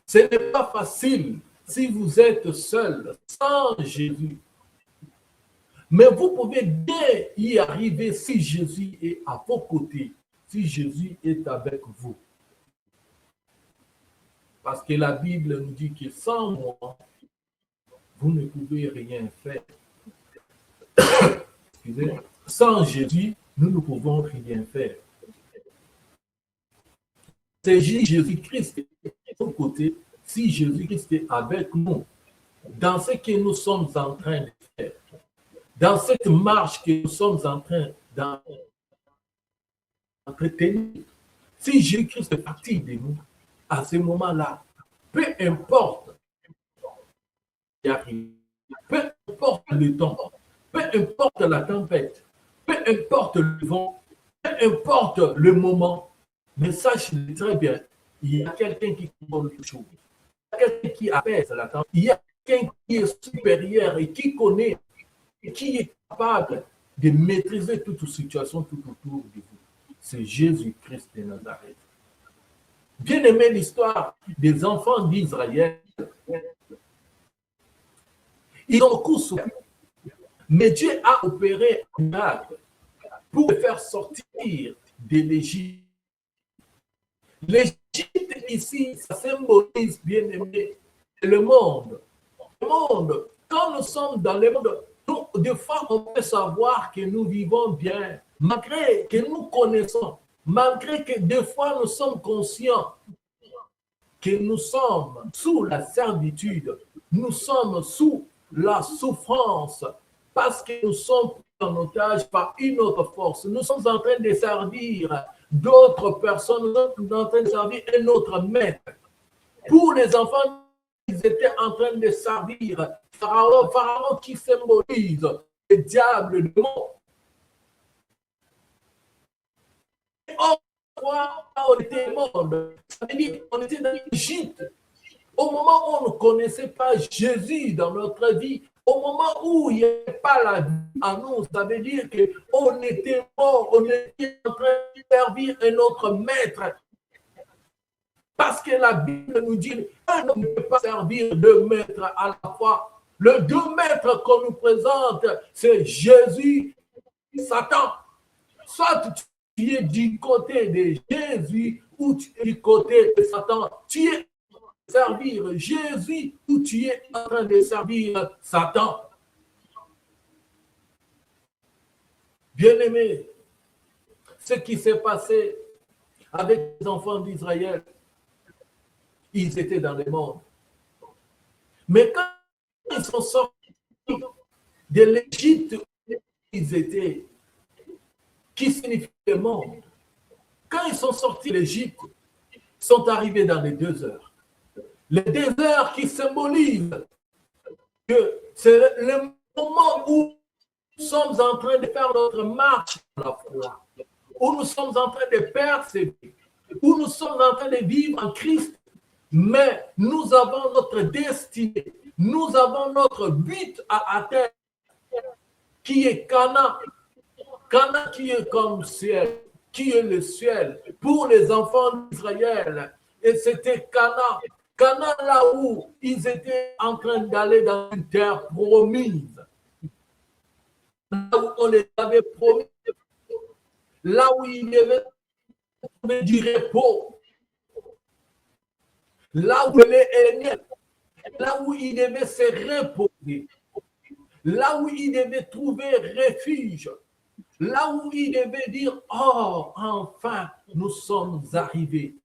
Ce n'est pas facile si vous êtes seul, sans Jésus. Mais vous pouvez bien y arriver si Jésus est à vos côtés, si Jésus est avec vous. Parce que la Bible nous dit que sans moi, vous ne pouvez rien faire. Excusez. Sans Jésus, nous ne pouvons rien faire. C'est Jésus-Christ qui est de nos côtés, si Jésus-Christ est avec nous, dans ce que nous sommes en train de faire, dans cette marche que nous sommes en train d'entretenir, si Jésus-Christ est parti de nous, à ce moment-là, peu importe ce qui arrive, peu importe le temps, peu importe la tempête, peu importe le vent, peu importe le moment, mais sachez très bien, il y a quelqu'un qui contrôle les choses. Il y a quelqu'un qui apaise la tempête. Il y a quelqu'un qui est supérieur et qui connaît et qui est capable de maîtriser toute situation tout autour de vous. C'est Jésus-Christ de Nazareth. Bien aimé l'histoire des enfants d'Israël. Ils ont beaucoup souffert. Mais Dieu a opéré un miracle pour les faire sortir de l'Égypte. L'Égypte ici, ça symbolise, bien aimé, le monde. Le monde, quand nous sommes dans le monde, des fois on peut savoir que nous vivons bien, malgré que nous connaissons, malgré que des fois nous sommes conscients que nous sommes sous la servitude, nous sommes sous la souffrance, parce que nous sommes en otage par une autre force. Nous sommes en train de servir d'autres personnes, nous sommes en train de servir un autre maître. Pour les enfants, ils étaient en train de servir Pharaon, Pharaon qui symbolise le diable, le monde. On était au monde, ça veut dire qu'on était dans l'Égypte. Au moment où on ne connaissait pas Jésus dans notre vie, au moment où il n'y avait pas la vie en nous, ça veut dire qu'on était mort, on était en train de servir un autre maître. Parce que la Bible nous dit qu'on ne peut pas servir deux maîtres à la fois. Le deux maîtres qu'on nous présente, c'est Jésus et Satan. Soit tu es du côté de Jésus ou tu es du côté de Satan. Tu es servir Jésus ou tu es en train de servir Satan. Bien-aimé, ce qui s'est passé avec les enfants d'Israël, ils étaient dans le monde. Mais quand ils sont sortis de l'Égypte où ils étaient, qui signifie le monde, quand ils sont sortis de l'Égypte, ils sont arrivés dans les 2 heures. Les 2 heures qui symbolisent que c'est le moment où nous sommes en train de faire notre marche à la foi, où nous sommes en train de persévérer, où nous sommes en train de vivre en Christ, mais nous avons notre destinée, nous avons notre but à atteindre, qui est Canaan. Canaan qui est comme ciel, qui est le ciel pour les enfants d'Israël. Et c'était Canaan. Canaan, là où ils étaient en train d'aller dans une terre promise. Là où on les avait promis. Là où ils devaient trouver du repos. Là où les ennemis, là où ils devaient se reposer. Là où ils devaient trouver refuge. Là où ils devaient dire, oh, enfin, nous sommes arrivés.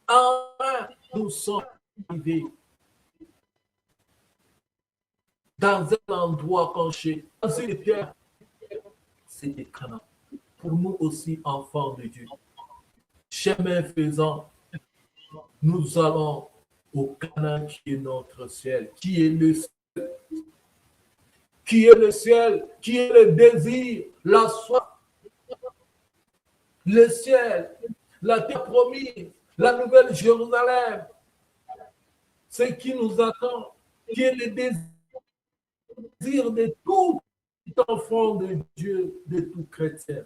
Enfin, nous sommes arrivés dans un endroit caché, dans une terre, c'était Canaan. pour nous aussi, enfants de Dieu. Chemin faisant, nous allons au Canaan qui est notre ciel, qui est le ciel, qui est le ciel, qui est le désir, la soif, le ciel, la terre promise, la nouvelle Jérusalem, ce qui nous attend, qui est le désir de tout enfant de Dieu, de tout chrétien.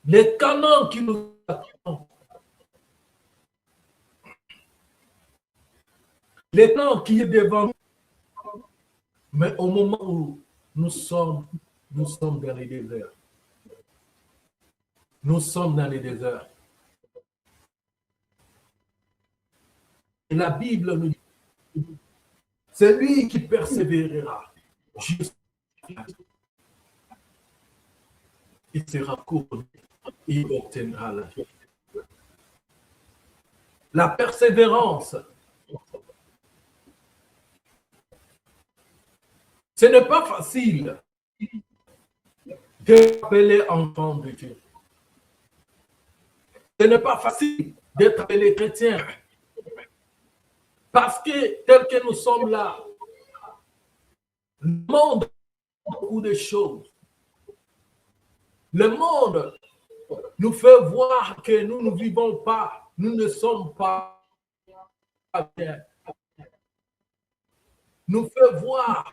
Les canons qui nous attendent, les canons qui est devant nous, mais au moment où nous sommes dans les déserts. Nous sommes dans les déserts. Et la Bible nous dit, c'est lui qui persévérera jusqu'à il sera couronné, il obtiendra la vie. La persévérance, ce n'est pas facile d'appeler enfant de Dieu. Ce n'est pas facile d'être appelé chrétien. Parce que tel que nous sommes là, le monde a beaucoup de choses. Le monde nous fait voir que nous ne vivons pas, nous ne sommes pas bien. Nous fait voir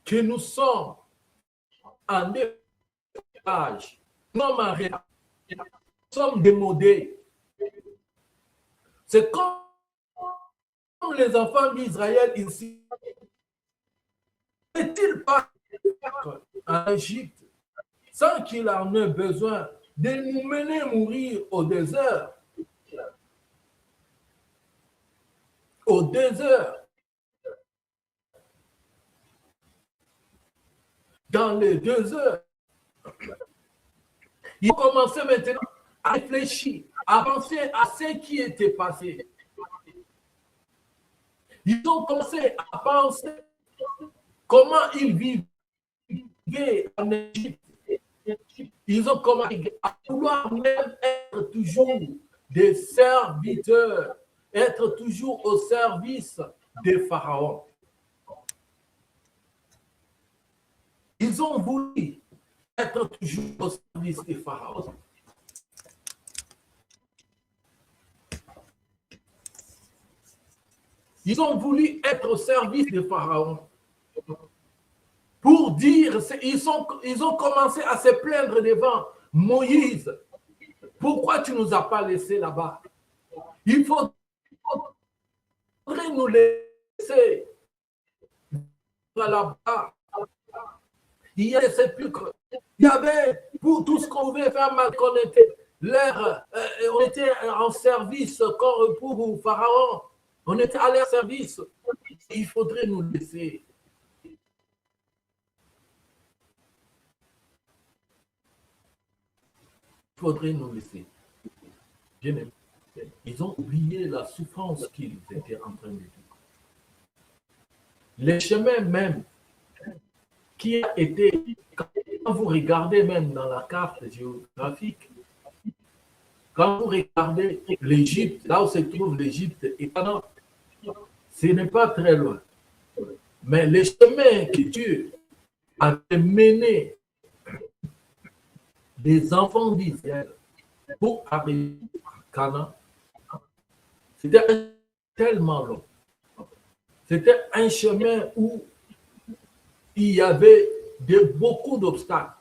que nous sommes en décalage, nous sommes en retard, nous sommes démodés. C'est comme les enfants d'Israël ici. N'est-il pas en Égypte sans qu'il en ait besoin de nous mener mourir au désert? Au désert. Dans les 2 heures. Ils ont commencé maintenant à réfléchir, à penser à ce qui était passé. Ils ont commencé à penser comment ils vivaient en Égypte. Ils ont commencé à vouloir même être toujours des serviteurs, être toujours au service des pharaons. Ils ont voulu être toujours au service des pharaons. Ils ont voulu être au service des pharaons. Pour dire, ils ont commencé à se plaindre devant Moïse. Pourquoi tu ne nous as pas laissés là-bas? Il faudrait nous laisser là-bas. Il y a des sépulcres. Il y avait, pour tout ce qu'on pouvait faire, mal qu'on était, on était en service pour Pharaon. On était à leur service. Il faudrait nous laisser. Il faudrait nous laisser. Bien-aimés, ils ont oublié la souffrance qu'ils étaient en train de vivre. Les chemins même qui a été, quand vous regardez même dans la carte géographique, quand vous regardez l'Égypte, là où se trouve l'Égypte et Canaan, ce n'est pas très loin. Mais les chemins que Dieu avait menés des enfants d'Israël pour arriver à Canaan, c'était tellement long. C'était un chemin où il y avait beaucoup d'obstacles.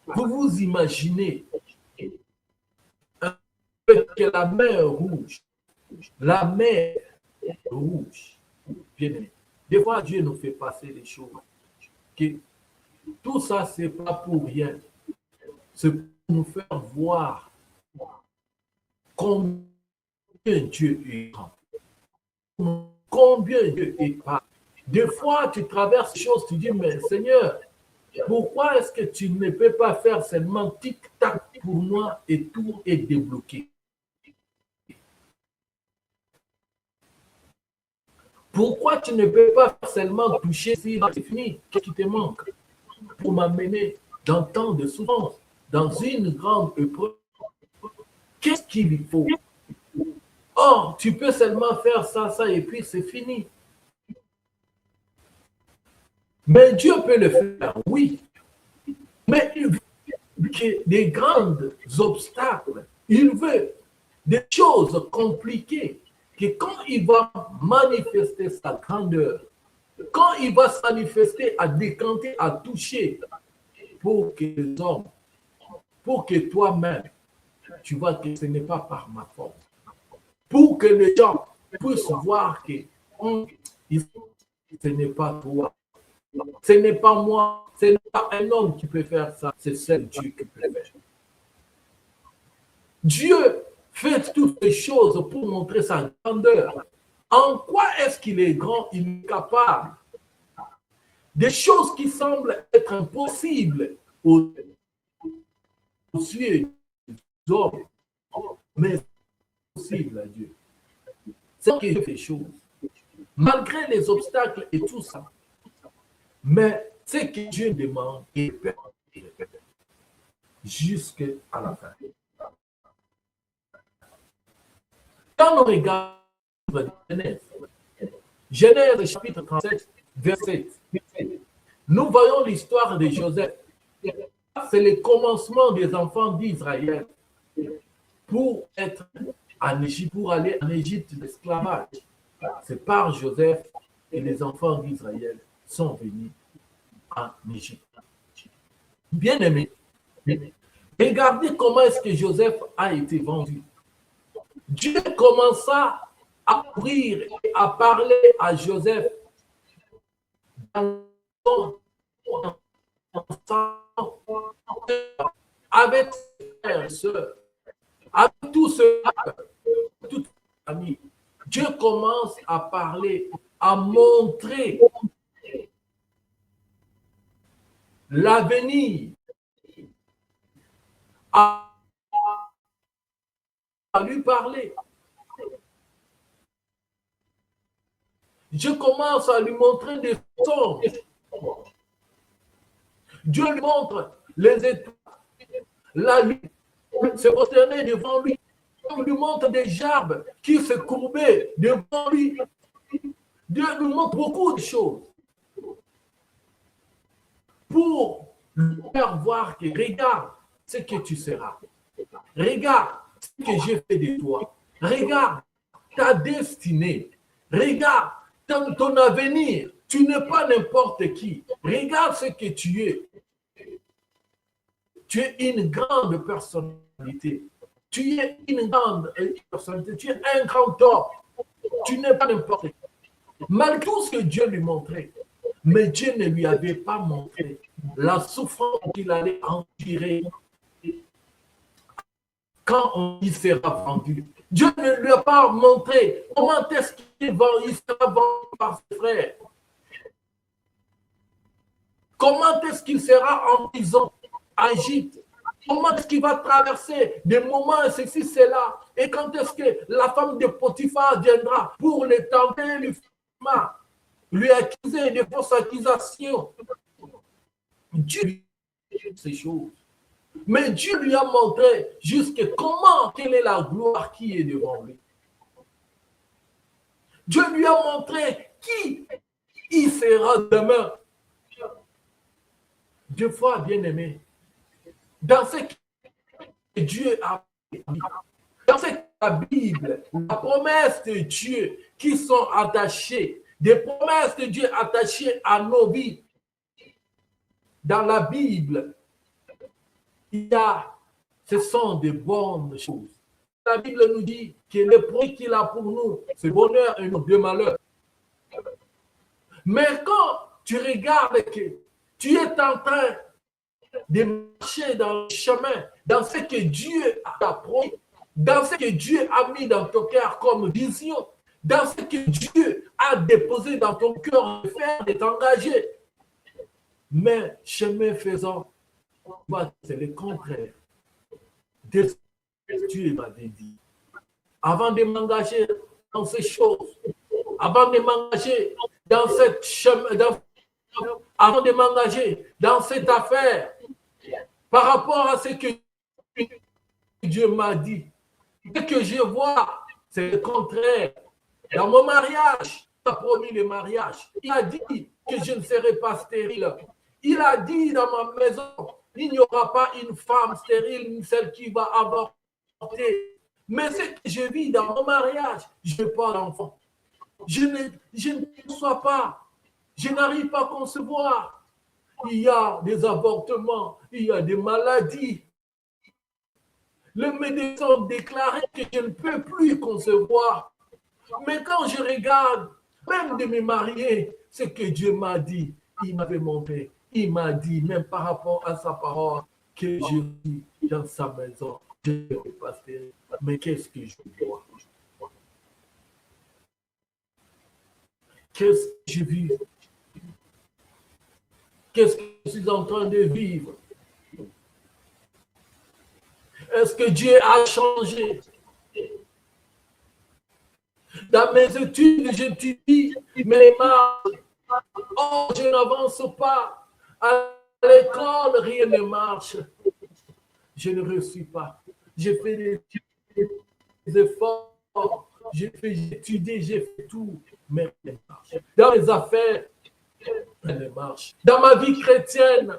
Vous vous imaginez que la mer Rouge, bien aimé, des fois Dieu nous fait passer des choses. Que tout ça, ce n'est pas pour rien. C'est pour nous faire voir combien Dieu est grand. Combien Dieu est grand. Des fois, tu traverses des choses, tu dis, mais Seigneur, pourquoi est-ce que tu ne peux pas faire seulement tic-tac pour moi et tout est débloqué? Pourquoi tu ne peux pas seulement toucher si c'est fini? Qu'est-ce qui te manque pour m'amener dans tant de souffrance, dans une grande épreuve? Qu'est-ce qu'il faut? Or, tu peux seulement faire ça, et puis c'est fini. Mais Dieu peut le faire, oui. Mais il veut des grands obstacles. Il veut des choses compliquées. Que quand il va manifester sa grandeur, quand il va se manifester à décanter, à toucher, pour que les hommes, pour que toi-même, tu vois que ce n'est pas par ma force. Pour que les gens puissent voir que ce n'est pas toi, ce n'est pas moi, ce n'est pas un homme qui peut faire ça, c'est seul Dieu qui peut faire. Dieu fait toutes ces choses pour montrer sa grandeur. En quoi est-ce qu'il est grand, il est capable? Des choses qui semblent être impossibles aux yeux des hommes, mais c'est possible à Dieu. C'est qui fait des choses. Malgré les obstacles et tout ça. Mais ce que Dieu demande est jusqu'à la fin. Quand on regarde Genèse chapitre 37, verset 7, nous voyons l'histoire de Joseph. C'est le commencement des enfants d'Israël pour être en Égypte, pour aller en Égypte d'esclavage. C'est par Joseph que les enfants d'Israël sont venus en Égypte. Bien aimé, regardez comment est-ce que Joseph a été vendu. Dieu commença à ouvrir et à parler à Joseph avec ses frères et sœurs, avec tous ceux, toute famille. Dieu commence à parler, à montrer l'avenir, à lui parler. Je commence à lui montrer des songes. Dieu lui montre les étoiles, la lune se prosterner devant lui. On lui montre des arbres qui se courbaient devant lui. Dieu lui montre beaucoup de choses pour lui faire voir que regarde ce que tu seras. Regarde ce que j'ai fait de toi. Regarde ta destinée. Regarde ton avenir. Tu n'es pas n'importe qui. Regarde ce que tu es. Tu es une grande personnalité. Tu es une grande personnalité. Tu es un grand homme. Tu n'es pas n'importe qui. Malgré tout ce que Dieu lui montrait, mais Dieu ne lui avait pas montré la souffrance qu'il allait endurer quand il sera vendu. Dieu ne lui a pas montré comment est-ce qu'il sera vendu par ses frères. Comment est-ce qu'il sera en prison en Égypte? Comment est-ce qu'il va traverser des moments, ceci, cela? Et quand est-ce que la femme de Potiphar viendra pour le tenter, lui accuser de fausses accusations? Dieu lui a dit ces choses. Mais Dieu lui a montré jusqu'à comment, quelle est la gloire qui est devant lui. Dieu lui a montré qui il sera demain. Deux fois, bien aimé, dans ce que Dieu a dit, dans la Bible, la promesse de Dieu qui sont attachées, des promesses de Dieu attachées à nos vies. Dans la Bible, ce sont des bonnes choses. La Bible nous dit que le prix qu'il a pour nous, c'est bonheur et non de malheur. Mais quand tu regardes que tu es en train de marcher dans le chemin, dans ce que Dieu a promis, dans ce que Dieu a mis dans ton cœur comme vision, dans ce que Dieu a déposé dans ton cœur de faire, de t'engager. Mais chemin faisant, c'est le contraire de ce que Dieu m'avait dit. Avant de m'engager dans ces choses, avant de m'engager dans cette avant de m'engager dans cette affaire, par rapport à ce que Dieu m'a dit, ce que je vois, c'est le contraire. Dans mon mariage, il a promis le mariage. Il a dit que je ne serai pas stérile. Il a dit dans ma maison, il n'y aura pas une femme stérile, celle qui va avorter. Mais ce que je vis dans mon mariage, je n'ai pas d'enfant. Je ne conçois pas. Je n'arrive pas à concevoir. Il y a des avortements, il y a des maladies. Les médecins ont déclaré que je ne peux plus concevoir. Mais quand je regarde, même de me marier, ce que Dieu m'a dit, il m'avait montré. Il m'a dit, même par rapport à sa parole, que je vis dans sa maison. Je ne peux pas stérile. Mais qu'est-ce que je vois? Qu'est-ce que je vis? Qu'est-ce que je suis en train de vivre? Est-ce que Dieu a changé? Dans mes études, j'étudie, mais je n'avance pas. À l'école, rien ne marche. Je ne réussis pas. J'ai fait des efforts, j'ai étudié, j'ai fait tout, mais rien ne marche. Dans les affaires, rien ne marche. Dans ma vie chrétienne,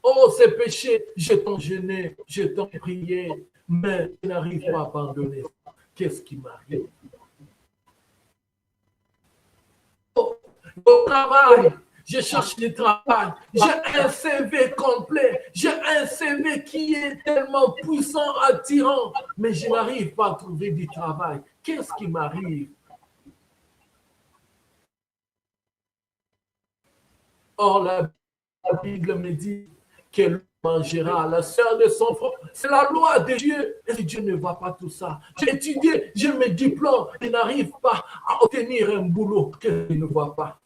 oh, c'est péché, j'ai tant jeûné, j'ai tant prié, mais je n'arrive pas à abandonner. Qu'est-ce qui m'arrive? Au travail, je cherche du travail. J'ai un CV complet. J'ai un CV qui est tellement puissant, attirant, mais je n'arrive pas à trouver du travail. Qu'est-ce qui m'arrive? Or, la Bible me dit qu'elle mangera la sœur de son frère. C'est la loi de Dieu. Et Dieu ne voit pas tout ça. J'ai étudié, j'ai mes diplômes, je n'arrive pas à obtenir un boulot que je ne vois pas.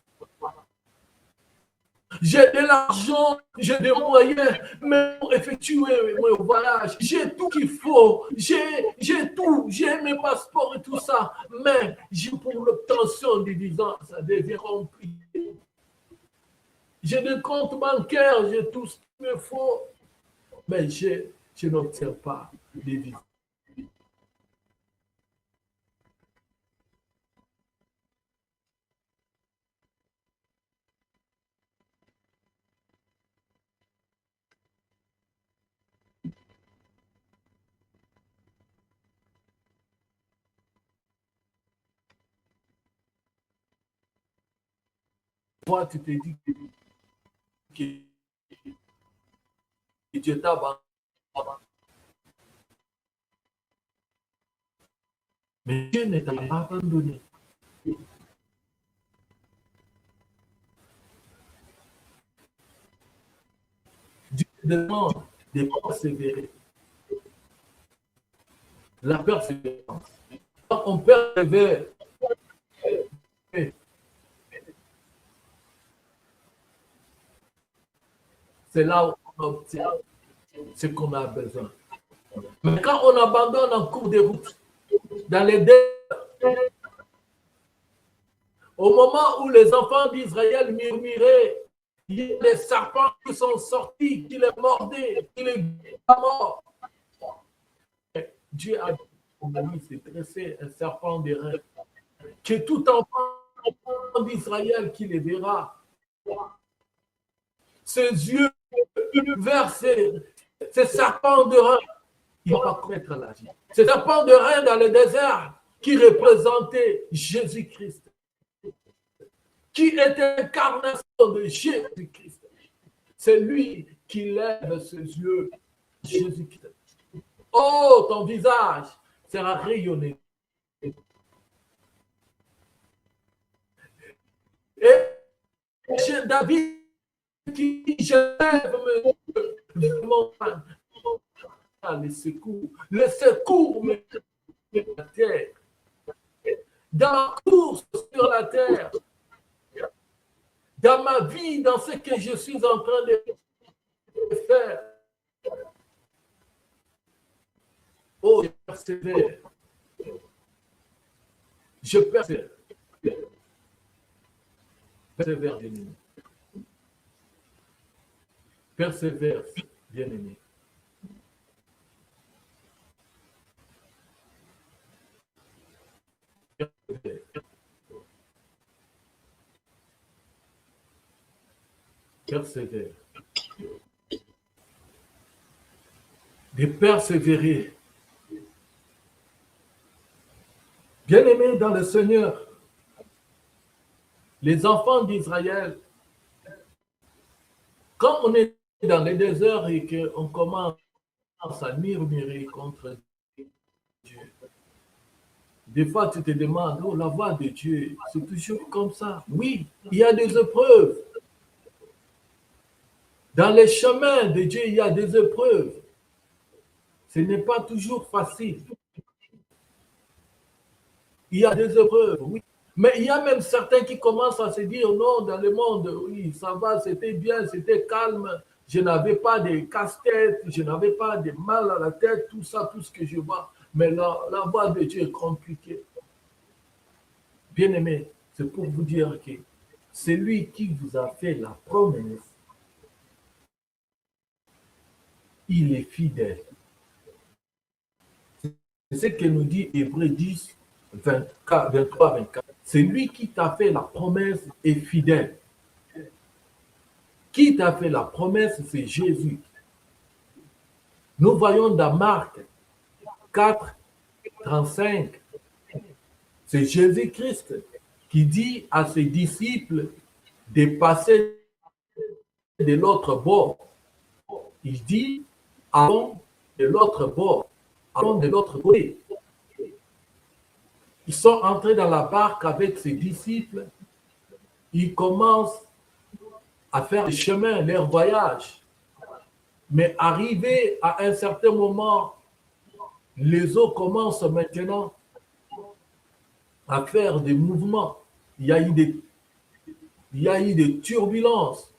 J'ai de l'argent, j'ai des moyens, mais pour effectuer mon voyage, j'ai tout qu'il faut, j'ai tout, j'ai mes passeports et tout ça, mais pour l'obtention du visa, ça devient rempli. J'ai des comptes bancaires, j'ai tout ce qu'il me faut, mais je n'obtiens pas les visas. Toi, tu te dis que Dieu t'a abandonné. Mais Dieu ne t'a pas abandonné. Dieu demande de persévérer. La persévérance. Quand on persévère, c'est là où on obtient ce qu'on a besoin. Mais quand on abandonne en cours de route, dans les déserts, au moment où les enfants d'Israël murmuraient, il y a des serpents qui sont sortis, qui les mordaient, qui les morts. Dieu a dit, c'est dressé un serpent de rein, que tout enfant d'Israël qui les verra, ses yeux vers ces serpents de rein, il va pas connaître la vie. Ces serpents de rein dans le désert qui représentait Jésus-Christ, qui est l'incarnation de Jésus-Christ. C'est lui qui lève ses yeux, Jésus-Christ. Oh, ton visage sera rayonné. Et David qui je lève mon les secours me la terre. Dans la course sur la terre, dans ma vie, dans ce que je suis en train de faire. Oh, je persévère. Je persévère. Persévère, bien-aimé. Persévère, bien-aimé. Persévère. De persévérer. Bien-aimés dans le Seigneur, les enfants d'Israël, quand on est dans les déserts et qu'on commence à murmurer contre Dieu, des fois tu te demandes, oh, la voix de Dieu, c'est toujours comme ça. Oui, il y a des épreuves. Dans les chemins de Dieu, il y a des épreuves. Ce n'est pas toujours facile. Il y a des épreuves, oui. Mais il y a même certains qui commencent à se dire, non, dans le monde, oui, ça va, c'était bien, c'était calme. Je n'avais pas de casse-tête, je n'avais pas de mal à la tête, tout ça, tout ce que je vois. Mais la voie de Dieu est compliquée. Bien-aimé, c'est pour vous dire que c'est lui qui vous a fait la promesse. Il est fidèle. C'est ce que nous dit Hébreux 10, 23, 24. C'est lui qui t'a fait la promesse et fidèle. Qui t'a fait la promesse, c'est Jésus. Nous voyons dans Marc 4, 35, c'est Jésus-Christ qui dit à ses disciples de passer de l'autre bord. Il dit, allons de l'autre bord, allons de l'autre côté. Ils sont entrés dans la barque avec ses disciples. Ils commencent à faire le chemin, leur voyage. Mais arrivé à un certain moment, les eaux commencent maintenant à faire des mouvements. Il y a eu des turbulences,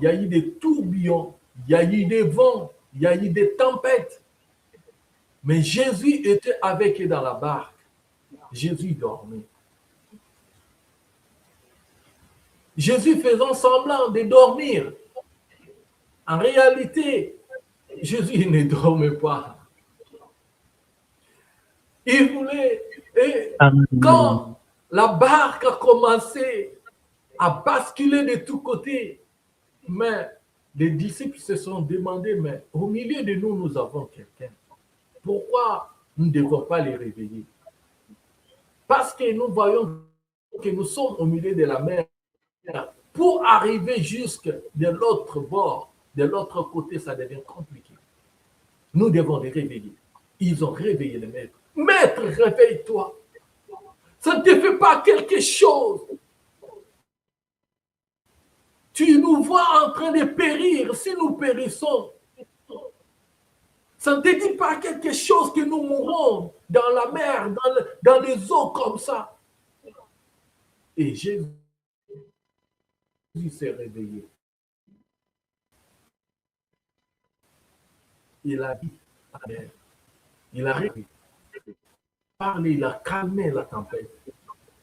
il y a eu des tourbillons, il y a eu des vents, il y a eu des tempêtes. Mais Jésus était avec eux dans la barque. Jésus dormait. Jésus faisant semblant de dormir. En réalité, Jésus ne dormait pas. Il voulait, et quand la barque a commencé à basculer de tous côtés, mais les disciples se sont demandé, mais au milieu de nous, nous avons quelqu'un. Pourquoi nous ne devons pas les réveiller? Parce que nous voyons que nous sommes au milieu de la mer. Pour arriver jusque de l'autre bord, de l'autre côté, ça devient compliqué. Nous devons les réveiller. Ils ont réveillé le maître. Maître, réveille-toi. Ça ne te fait pas quelque chose. Tu nous vois en train de périr. Si nous périssons, ça ne te dit pas quelque chose que nous mourrons dans la mer, dans les eaux comme ça. Et Jésus s'est réveillé. Il a dit à la mer, il a réveillé. Parlé, il a calmé la tempête.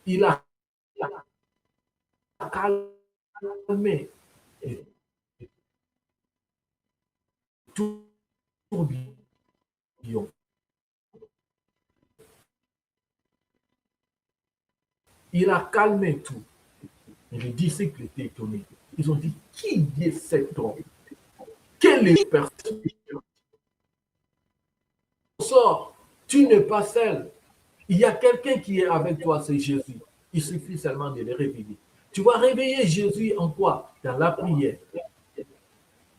Il a calmé tout tourbillon. Il a calmé tout. Et les disciples étaient étonnés. Ils ont dit, qui est cet homme? Quelle est cette personne? Sors, tu n'es pas seul. Il y a quelqu'un qui est avec toi, c'est Jésus. Il suffit seulement de le réveiller. Tu vas réveiller Jésus en quoi? Dans la prière.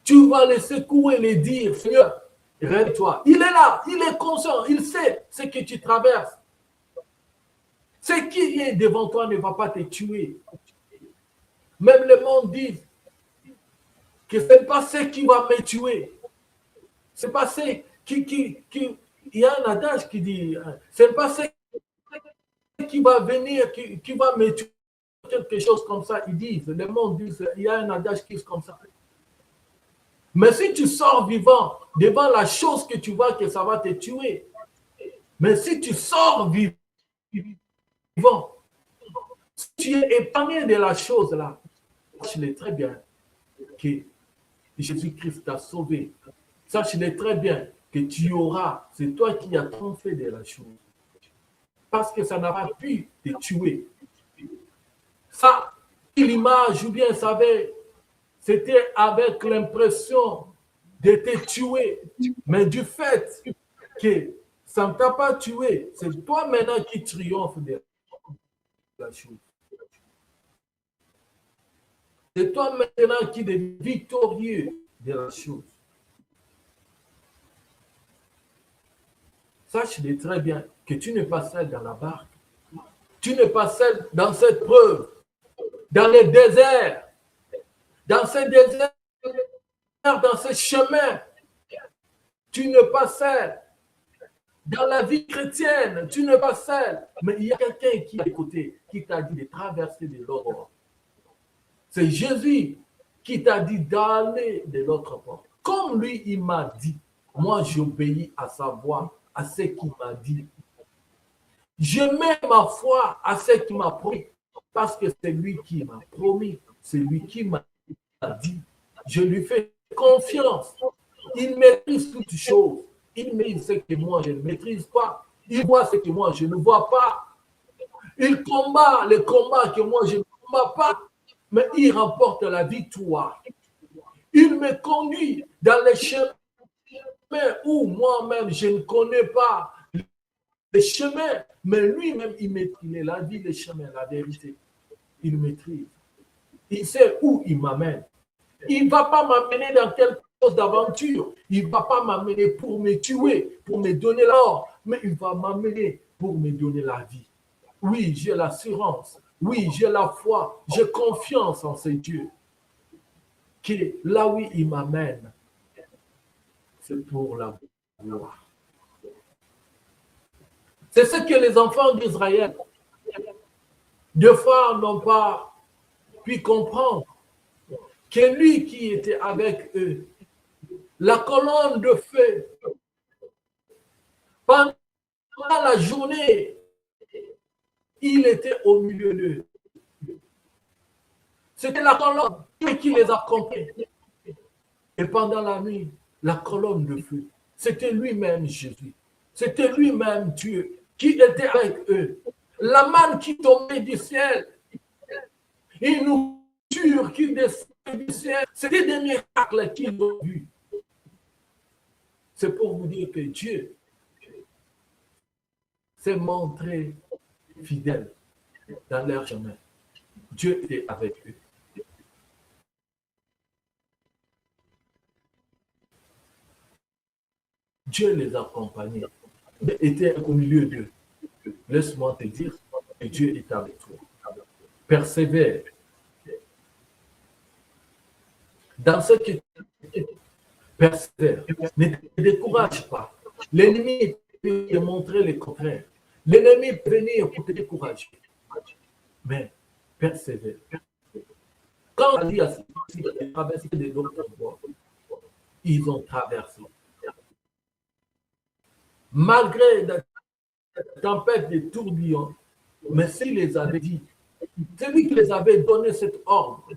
Tu vas le secouer et le dire, Seigneur, réveille-toi. Il est là, il est conscient, il sait ce que tu traverses. Ce qui est devant toi ne va pas te tuer. Même le monde dit que ce n'est pas ce qui va me tuer. Ce n'est pas ce qui... Il y a un adage qui dit, ce n'est pas ce qui va venir, qui va me tuer. Quelque chose comme ça, ils disent, le monde dit, il y a un adage qui est comme ça. Mais si tu sors vivant devant la chose que tu vois que ça va te tuer, mais si tu sors vivant, tu es épargné de la chose là, sache-le très bien que Jésus-Christ t'a sauvé. Sache-le très bien que tu auras, c'est toi qui as trompé de la chose. Parce que ça n'a pas pu te tuer. Ça, l'image, ou bien, savez, c'était avec l'impression de te tuer. Mais du fait que ça ne t'a pas tué, c'est toi maintenant qui triomphe de la chose. C'est toi maintenant qui es victorieux de la chose. Sache-le très bien que tu n'es pas seul dans la barque. Tu n'es pas seul dans cette preuve, dans les déserts, dans ces déserts, dans ce chemin. Tu n'es pas seul. Dans la vie chrétienne, tu n'es pas seul. Mais il y a quelqu'un qui est à côté, qui t'a dit de traverser de l'autre bord. C'est Jésus qui t'a dit d'aller de l'autre bord. Comme lui, il m'a dit, moi j'obéis à sa voix, à ce qu'il m'a dit. Je mets ma foi à ce qu'il m'a promis, parce que c'est lui qui m'a promis, c'est lui qui m'a dit. Je lui fais confiance. Il maîtrise toutes choses. Il maîtrise ce que moi je ne maîtrise pas. Il voit ce que moi je ne vois pas. Il combat les combats que moi je ne combats pas, mais il remporte la victoire. Il me conduit dans les chemins où moi-même je ne connais pas les chemins, mais lui-même il maîtrise la vie, les chemins, la vérité. Il maîtrise. Il sait où il m'amène. Il ne va pas m'amener dans quelque chose d'aventure. Il ne va pas m'amener pour me tuer, pour me donner l'or, mais il va m'amener pour me donner la vie. Oui, j'ai l'assurance. Oui, j'ai la foi. J'ai confiance en ce Dieu. Que là où il m'amène, c'est pour la gloire. C'est ce que les enfants d'Israël, deux fois, n'ont pas pu comprendre. Que lui qui était avec eux, la colonne de feu, pendant la journée, il était au milieu d'eux. C'était la colonne qui les accompagnait. Et pendant la nuit, la colonne de feu, c'était lui-même Jésus. C'était lui-même Dieu qui était avec eux. La manne qui tombait du ciel, une nourriture qui descendait du ciel, c'était des miracles qu'ils ont vus. C'est pour vous dire que Dieu s'est montré fidèle dans leur chemin. Dieu était avec eux. Dieu les accompagnait. Il était au milieu d'eux. Laisse-moi te dire que Dieu est avec toi. Persévère. Dans ce que tu persévère. Ne te décourage pas. L'ennemi peut te montrer le contraire. L'ennemi peut venir pour te décourager. Mais persévère. Quand on dit à ceux qui ont traversé de l'autre bord, ils ont traversé. Malgré la tempête de tourbillons, mais s'il les avait dit, celui qui les avait donné cet ordre,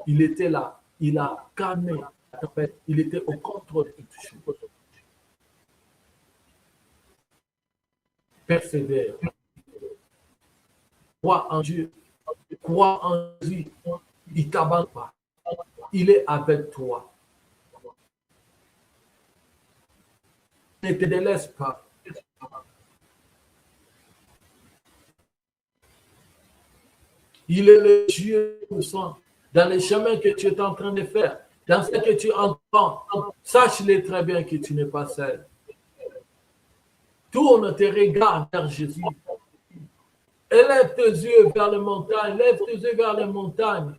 il était là, il a calmé la tempête, il était au contrôle de toutes choses. Persévère. Crois en Dieu, crois en Jésus, il ne t'abandonne pas, il est avec toi. Ne te délaisse pas. Il est le Dieu puissant dans les chemins que tu es en train de faire, dans ce que tu entends. Sache-le très bien que tu n'es pas seul. Tourne tes regards vers Jésus. Élève tes yeux vers les montagnes. Lève tes yeux vers les montagnes.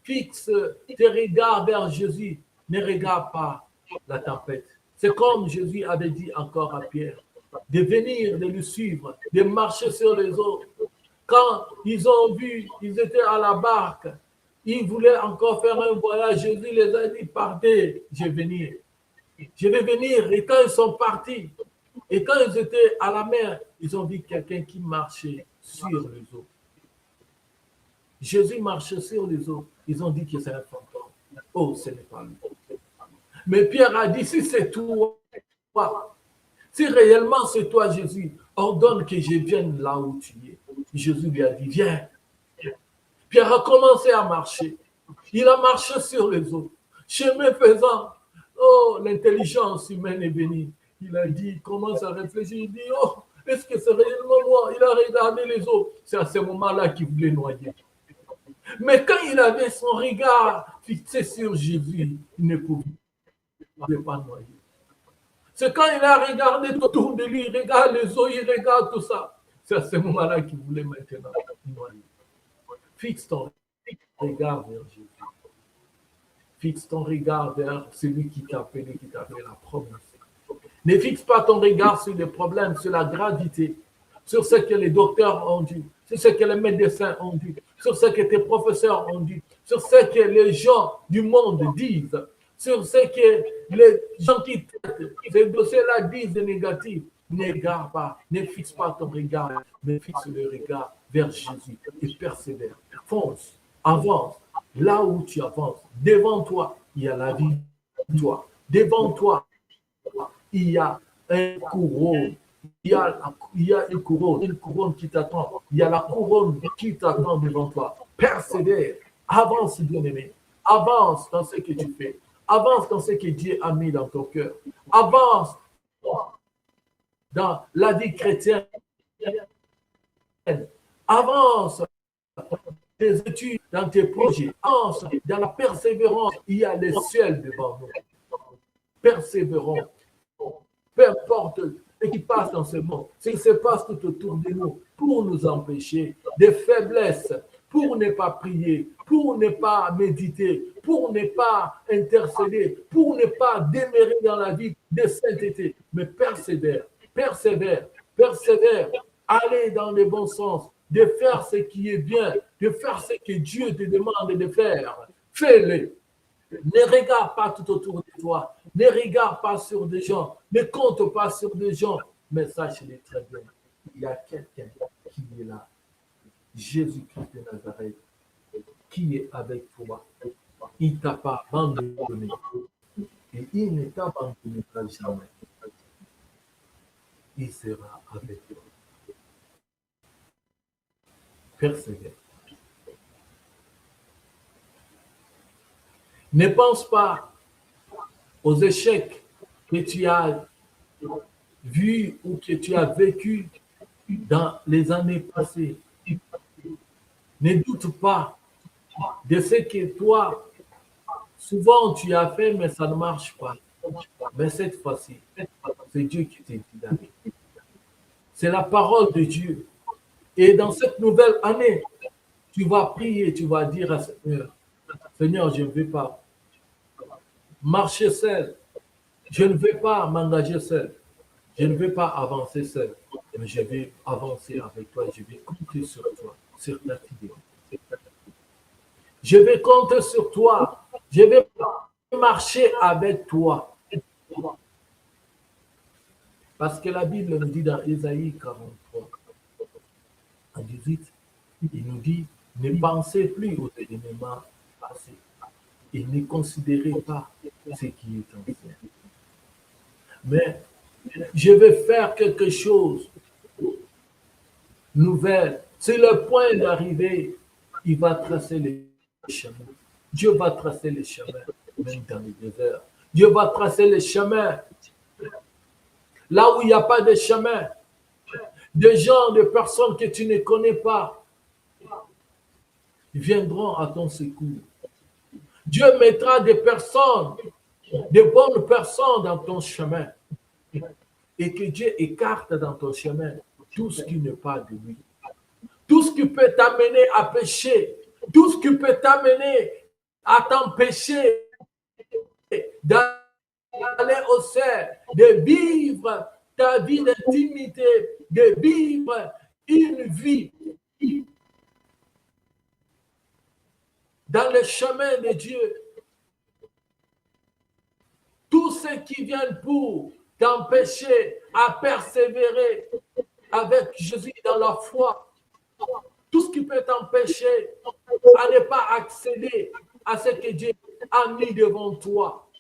Fixe tes regards vers Jésus. Ne regarde pas la tempête. C'est comme Jésus avait dit encore à Pierre, de venir, de le suivre, de marcher sur les eaux. Quand ils ont vu, ils étaient à la barque, ils voulaient encore faire un voyage. Jésus les a dit, partez, je vais venir. Je vais venir. Et quand ils sont partis, et quand ils étaient à la mer, ils ont vu quelqu'un qui marchait sur les eaux. Jésus marchait sur les eaux. Ils ont dit que c'est un fantôme. Oh, ce n'est pas lui. Mais Pierre a dit, si c'est toi, si réellement c'est toi, Jésus, ordonne que je vienne là où tu es. Jésus lui a dit, viens. Pierre a commencé à marcher. Il a marché sur les eaux. Chemin faisant, oh, l'intelligence humaine est bénie. Il a dit, il commence à réfléchir, il dit, oh, est-ce que c'est réellement moi? Il a regardé les eaux. C'est à ce moment-là qu'il voulait noyer. Mais quand il avait son regard fixé sur Jésus, il ne pouvait pas noyer. C'est quand il a regardé autour de lui, il regarde les eaux, il regarde tout ça. C'est à ce moment-là qu'il voulait maintenant noyer. Fixe ton regard vers Jésus. Fixe ton regard vers celui qui t'a appelé, qui t'a fait la promesse. Ne fixe pas ton regard sur les problèmes, sur la gravité, sur ce que les docteurs ont dit, sur ce que les médecins ont dit, sur ce que tes professeurs ont dit, sur ce que les gens du monde disent, sur ce que les gens qui traitent ces dossiers-là disent de négatif. N'égare pas, ne fixe pas ton regard, mais fixe le regard vers Jésus et persévère. Fonce, avance. Là où tu avances, devant toi, il y a la vie de toi. Devant toi, il y a un couronne. Il y a une couronne qui t'attend. Il y a la couronne qui t'attend devant toi. Persévère, avance, bien-aimé. Avance dans ce que tu fais. Avance dans ce que Dieu a mis dans ton cœur. Avance dans la vie chrétienne. Avance dans tes études, dans tes projets. Avance dans la persévérance. Il y a le ciel devant nous. Persévérons. Peu importe ce qui passe dans ce monde, ce qui se passe tout autour de nous, pour nous empêcher des faiblesses, pour ne pas prier, pour ne pas méditer, pour ne pas intercéder, pour ne pas demeurer dans la vie de sainteté. Mais persévère, persévère, persévère, allez dans le bon sens, de faire ce qui est bien, de faire ce que Dieu te demande de faire. Fais-le. Ne regarde pas tout autour de toi. Ne regarde pas sur des gens. Ne compte pas sur des gens. Mais sache-le très bien. Il y a quelqu'un qui est là. Jésus-Christ de Nazareth, qui est avec toi. Il ne t'a pas abandonné. Et il ne t'abandonnera jamais. Il sera avec toi. Persévère. Ne pense pas aux échecs que tu as vus ou que tu as vécu dans les années passées. Ne doute pas de ce que toi, souvent tu as fait, mais ça ne marche pas. Mais cette fois-ci, c'est Dieu qui t'a dit. C'est la parole de Dieu. Et dans cette nouvelle année, tu vas prier, tu vas dire à Seigneur, Seigneur, je ne vais pas marcher seul. Je ne vais pas m'engager seul. Je ne vais pas avancer seul. Mais je vais avancer avec toi. Je vais compter sur toi, sur ta fidélité. Je vais compter sur toi. Je vais marcher avec toi. Parce que la Bible nous dit dans Ésaïe 43, en 18, il nous dit, ne pensez plus aux événements passés et ne considérez pas ce qui est ancien. Mais je vais faire quelque chose de nouvel. C'est le point d'arrivée. Il va tracer les chemins. Dieu va tracer les chemins, même dans les déserts. Dieu va tracer les chemins. Là où il n'y a pas de chemin, des gens, des personnes que tu ne connais pas, viendront à ton secours. Dieu mettra des personnes, de bonnes personnes dans ton chemin. Et que Dieu écarte dans ton chemin tout ce qui n'est pas de lui. Tout ce qui peut t'amener à pécher, tout ce qui peut t'amener à t'empêcher d'aller au ciel, de vivre ta vie d'intimité, de vivre une vie dans le chemin de Dieu. Tous ceux qui viennent pour t'empêcher à persévérer avec Jésus dans la foi, tout ce qui peut t'empêcher à ne pas accéder à ce que Dieu a mis devant toi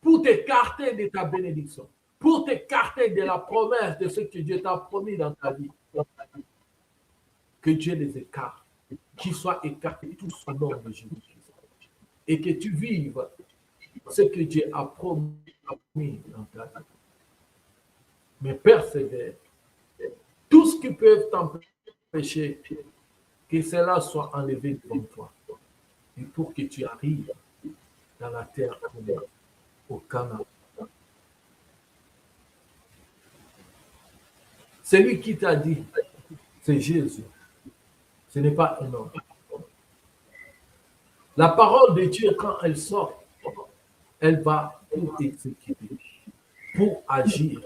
pour t'écarter de ta bénédiction, pour t'écarter de la promesse de ce que Dieu t'a promis dans ta vie. Que Dieu les écarte, qu'ils soient écartés tous au nom de Jésus-Christ. Et que tu vives ce que Dieu a promis dans ta vie. Mais persévère. Tout ce qui peut t'empêcher, que cela soit enlevé devant toi. Et pour que tu arrives dans la terre promise, au Canada. Celui qui t'a dit, c'est Jésus. Ce n'est pas un homme. La parole de Dieu, quand elle sort, elle va pour exécuter, pour agir.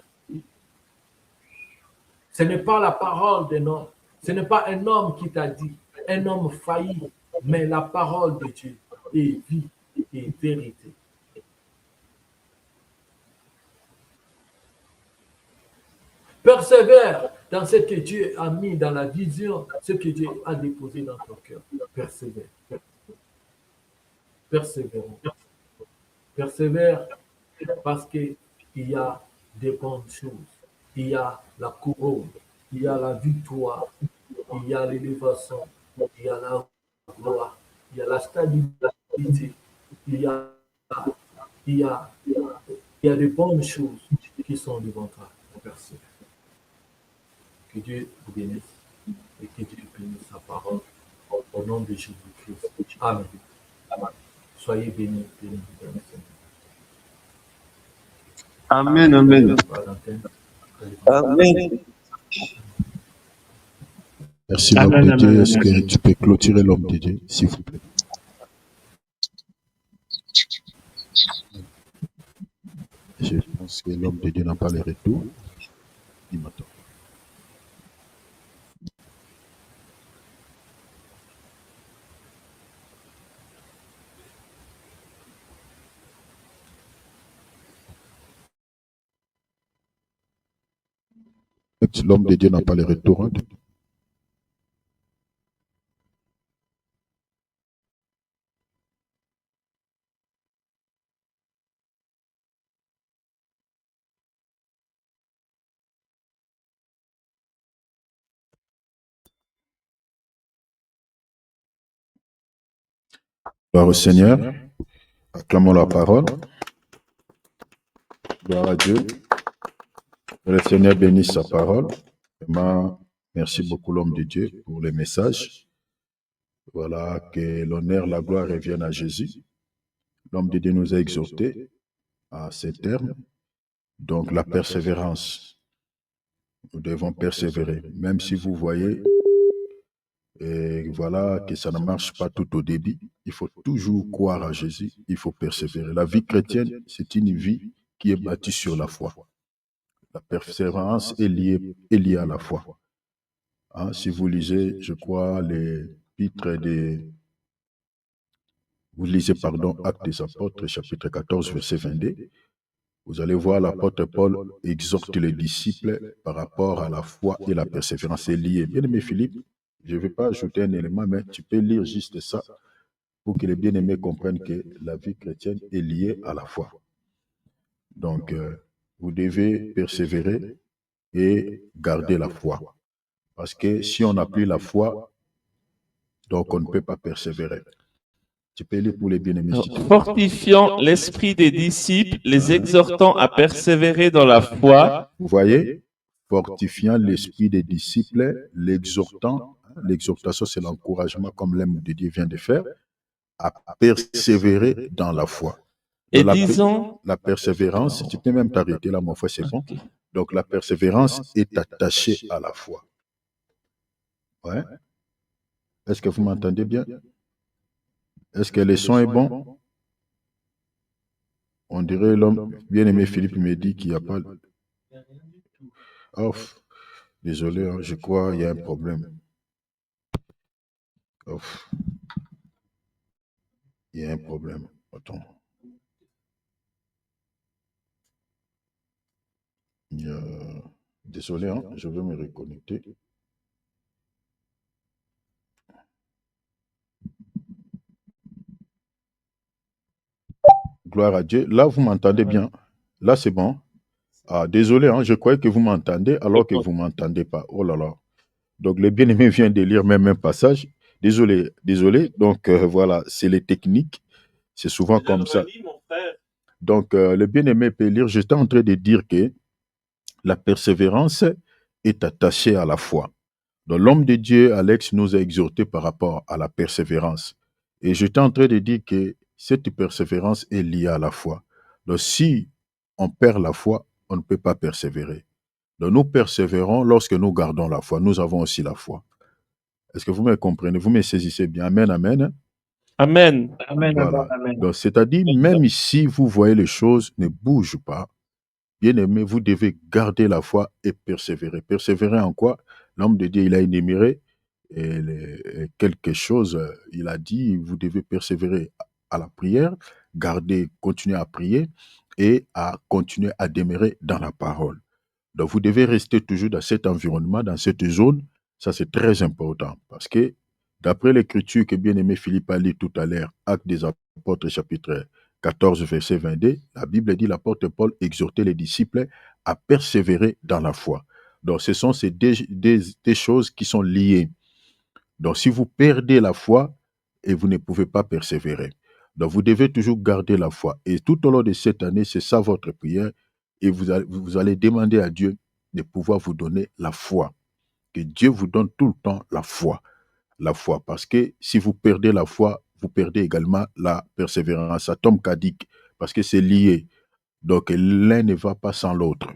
Ce n'est pas la parole d'un homme. Ce n'est pas un homme qui t'a dit, un homme failli, mais la parole de Dieu est vie et vérité. Persévère dans ce que Dieu a mis dans la vision, ce que Dieu a déposé dans ton cœur. Persévère. Persévère. Persévère parce qu'il y a des bonnes choses. Il y a la couronne, il y a la victoire, il y a l'élévation, il y a la gloire, il y a la stabilité, il y a, il y a, il y a des bonnes choses qui sont devant toi. Persévère. Que Dieu vous bénisse et que Dieu bénisse sa parole au nom de Jésus-Christ. Amen. Soyez bénis, bénis, bénis. Amen, amen. Amen. Merci l'homme Amen, de Dieu. amen, Est-ce que amen. tu peux clôturer l'homme de Dieu, s'il vous plaît? Je pense que l'homme de Dieu n'a pas les retours. Il m'attend. L'homme de Dieu n'a pas les retours. Hein. Gloire au Seigneur. Acclamons la parole. Gloire à Dieu. Que le Seigneur bénisse sa parole. Vraiment, merci beaucoup l'homme de Dieu pour les messages. Voilà, que l'honneur, la gloire reviennent à Jésus. L'homme de Dieu nous a exhortés à ces termes. Donc la persévérance. Nous devons persévérer. Même si vous voyez, et voilà, que ça ne marche pas tout au début, il faut toujours croire à Jésus, il faut persévérer. La vie chrétienne, c'est une vie qui est bâtie sur la foi. La persévérance est liée à la foi. Hein, si vous lisez, je crois, les titres de... Vous lisez, pardon, Actes des Apôtres, chapitre 14, verset 22. Vous allez voir l'apôtre Paul exhorte les disciples par rapport à la foi et la persévérance. C'est lié. Bien-aimé Philippe, je ne vais pas ajouter un élément, mais tu peux lire juste ça pour que les bien-aimés comprennent que la vie chrétienne est liée à la foi. Donc, vous devez persévérer et garder la foi. Parce que si on n'a plus la foi, donc on ne peut pas persévérer. Tu peux lire pour les bien-aimés. Fortifiant l'esprit des disciples, les exhortant à persévérer dans la foi. Vous voyez, fortifiant l'esprit des disciples, l'exhortant, l'exhortation c'est l'encouragement comme l'homme de Dieu vient de faire, à persévérer dans la foi. Et disons, la persévérance, tu peux même t'arrêter là, mon frère, c'est bon. Donc la persévérance est attachée à la foi. Ouais. Est-ce que vous m'entendez bien? Est-ce que le son est bon? On dirait l'homme, bien-aimé Philippe me dit qu'il n'y a pas... Oh, désolé, hein, je crois qu'il y a un problème. Oh, il y a un problème. Attends. Désolé, hein, je vais me reconnecter. Gloire à Dieu. Là, vous m'entendez bien. Là, c'est bon. Ah, désolé, hein, je croyais que vous m'entendez alors que vous ne m'entendez pas. Oh là là. Donc, le bien-aimé vient de lire même un passage. Désolé, désolé. Donc, voilà, c'est les techniques. C'est souvent comme ça. Donc, le bien-aimé peut lire. J'étais en train de dire que la persévérance est attachée à la foi. Donc, l'homme de Dieu, Alex, nous a exhorté par rapport à la persévérance. Et j'étais en train de dire que cette persévérance est liée à la foi. Donc, si on perd la foi, on ne peut pas persévérer. Donc, nous persévérons lorsque nous gardons la foi. Nous avons aussi la foi. Est-ce que vous me comprenez? Vous me saisissez bien? Amen, amen. Amen. Amen, Voilà. amen, amen. Donc, c'est-à-dire, même ici, vous voyez les choses ne bougent pas. Bien-aimé, vous devez garder la foi et persévérer. Persévérer en quoi? L'homme de Dieu, il a énuméré quelque chose. Il a dit, vous devez persévérer à la prière, garder, continuer à prier et à continuer à demeurer dans la parole. Donc, vous devez rester toujours dans cet environnement, dans cette zone. Ça, c'est très important parce que d'après l'écriture que bien-aimé Philippe a lu tout à l'heure, Actes des Apôtres, chapitre 14, verset 22, la Bible dit l'apôtre Paul exhortait les disciples à persévérer dans la foi. Donc, ce sont ces des choses qui sont liées. Donc, si vous perdez la foi, et vous ne pouvez pas persévérer. Donc, vous devez toujours garder la foi. Et tout au long de cette année, c'est ça votre prière. Et vous allez demander à Dieu de pouvoir vous donner la foi. Que Dieu vous donne tout le temps la foi. La foi. Parce que si vous perdez la foi, vous perdez également la persévérance. Ça tombe cadique. Parce que c'est lié. Donc, l'un ne va pas sans l'autre.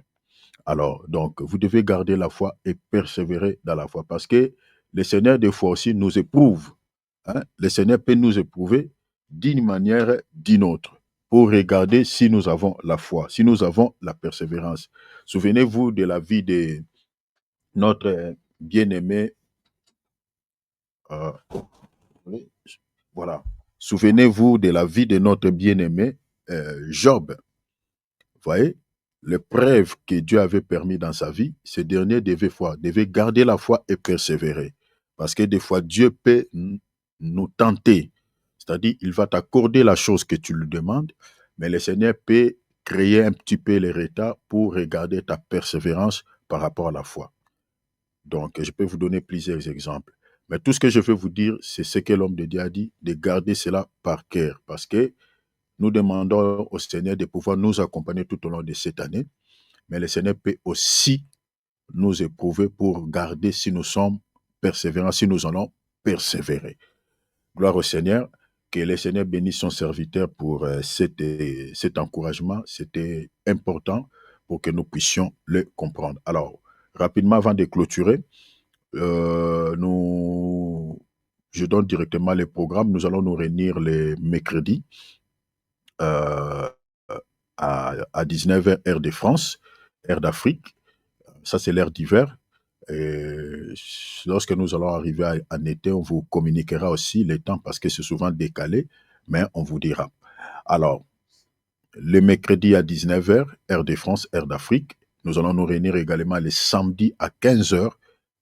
Alors, donc, vous devez garder la foi et persévérer dans la foi. Parce que le Seigneur, des fois aussi, nous éprouve. Hein? Le Seigneur peut nous éprouver d'une manière, d'une autre, pour regarder si nous avons la foi, si nous avons la persévérance. Souvenez-vous de la vie de notre bien-aimé. Voilà. Souvenez-vous de la vie de notre bien-aimé Job. Vous voyez, l'épreuve que Dieu avait permis dans sa vie, ce dernier devait garder la foi et persévérer. Parce que des fois, Dieu peut nous tenter. C'est-à-dire, il va t'accorder la chose que tu lui demandes, mais le Seigneur peut créer un petit peu les retards pour regarder ta persévérance par rapport à la foi. Donc, je peux vous donner plusieurs exemples. Mais tout ce que je veux vous dire, c'est ce que l'homme de Dieu a dit, de garder cela par cœur. Parce que nous demandons au Seigneur de pouvoir nous accompagner tout au long de cette année, mais le Seigneur peut aussi nous éprouver pour garder si nous sommes persévérants, si nous allons persévérer. Gloire au Seigneur, que le Seigneur bénisse son serviteur pour cet encouragement. C'était important pour que nous puissions le comprendre. Alors, rapidement, avant de clôturer, je donne directement les programmes. Nous allons nous réunir les mercredis. À 19h, heure de France, heure d'Afrique. Ça, c'est l'heure d'hiver. Et lorsque nous allons arriver en été, on vous communiquera aussi les temps parce que c'est souvent décalé, mais on vous dira. Alors, le mercredi à 19h, heure de France, heure d'Afrique. Nous allons nous réunir également les samedis à 15h,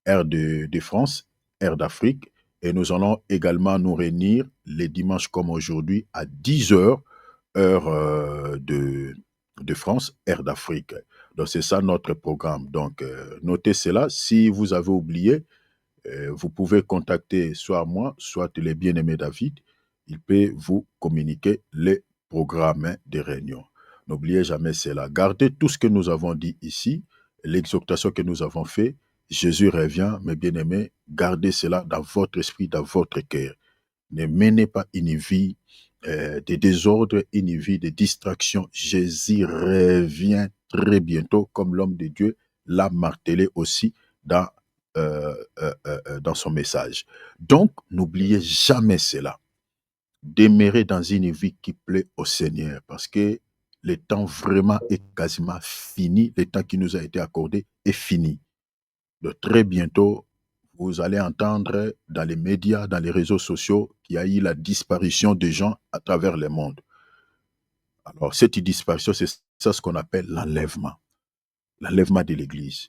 heure de France, heure d'Afrique. Et nous allons également nous réunir les dimanches comme aujourd'hui à 10h, heure de France, heure d'Afrique. Donc, c'est ça notre programme. Donc, notez cela. Si vous avez oublié, vous pouvez contacter soit moi, soit les bien-aimés David. Il peut vous communiquer les programmes des réunions. N'oubliez jamais cela. Gardez tout ce que nous avons dit ici, l'exhortation que nous avons fait. Jésus revient, mes bien-aimés, gardez cela dans votre esprit, dans votre cœur. Ne menez pas une vie de désordre, une vie de distraction. Jésus revient très bientôt, comme l'homme de Dieu l'a martelé aussi dans son message. Donc, n'oubliez jamais cela. Demeurez dans une vie qui plaît au Seigneur, parce que le temps vraiment est quasiment fini. Le temps qui nous a été accordé est fini. De très bientôt, vous allez entendre dans les médias, dans les réseaux sociaux, qu'il y a eu la disparition des gens à travers le monde. Alors, cette disparition, c'est ça ce qu'on appelle l'enlèvement de l'Église.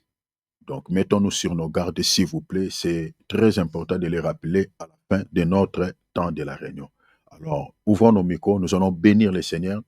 Donc, mettons-nous sur nos gardes, s'il vous plaît. C'est très important de les rappeler à la fin de notre temps de la réunion. Alors, ouvrons nos micros, nous allons bénir le Seigneur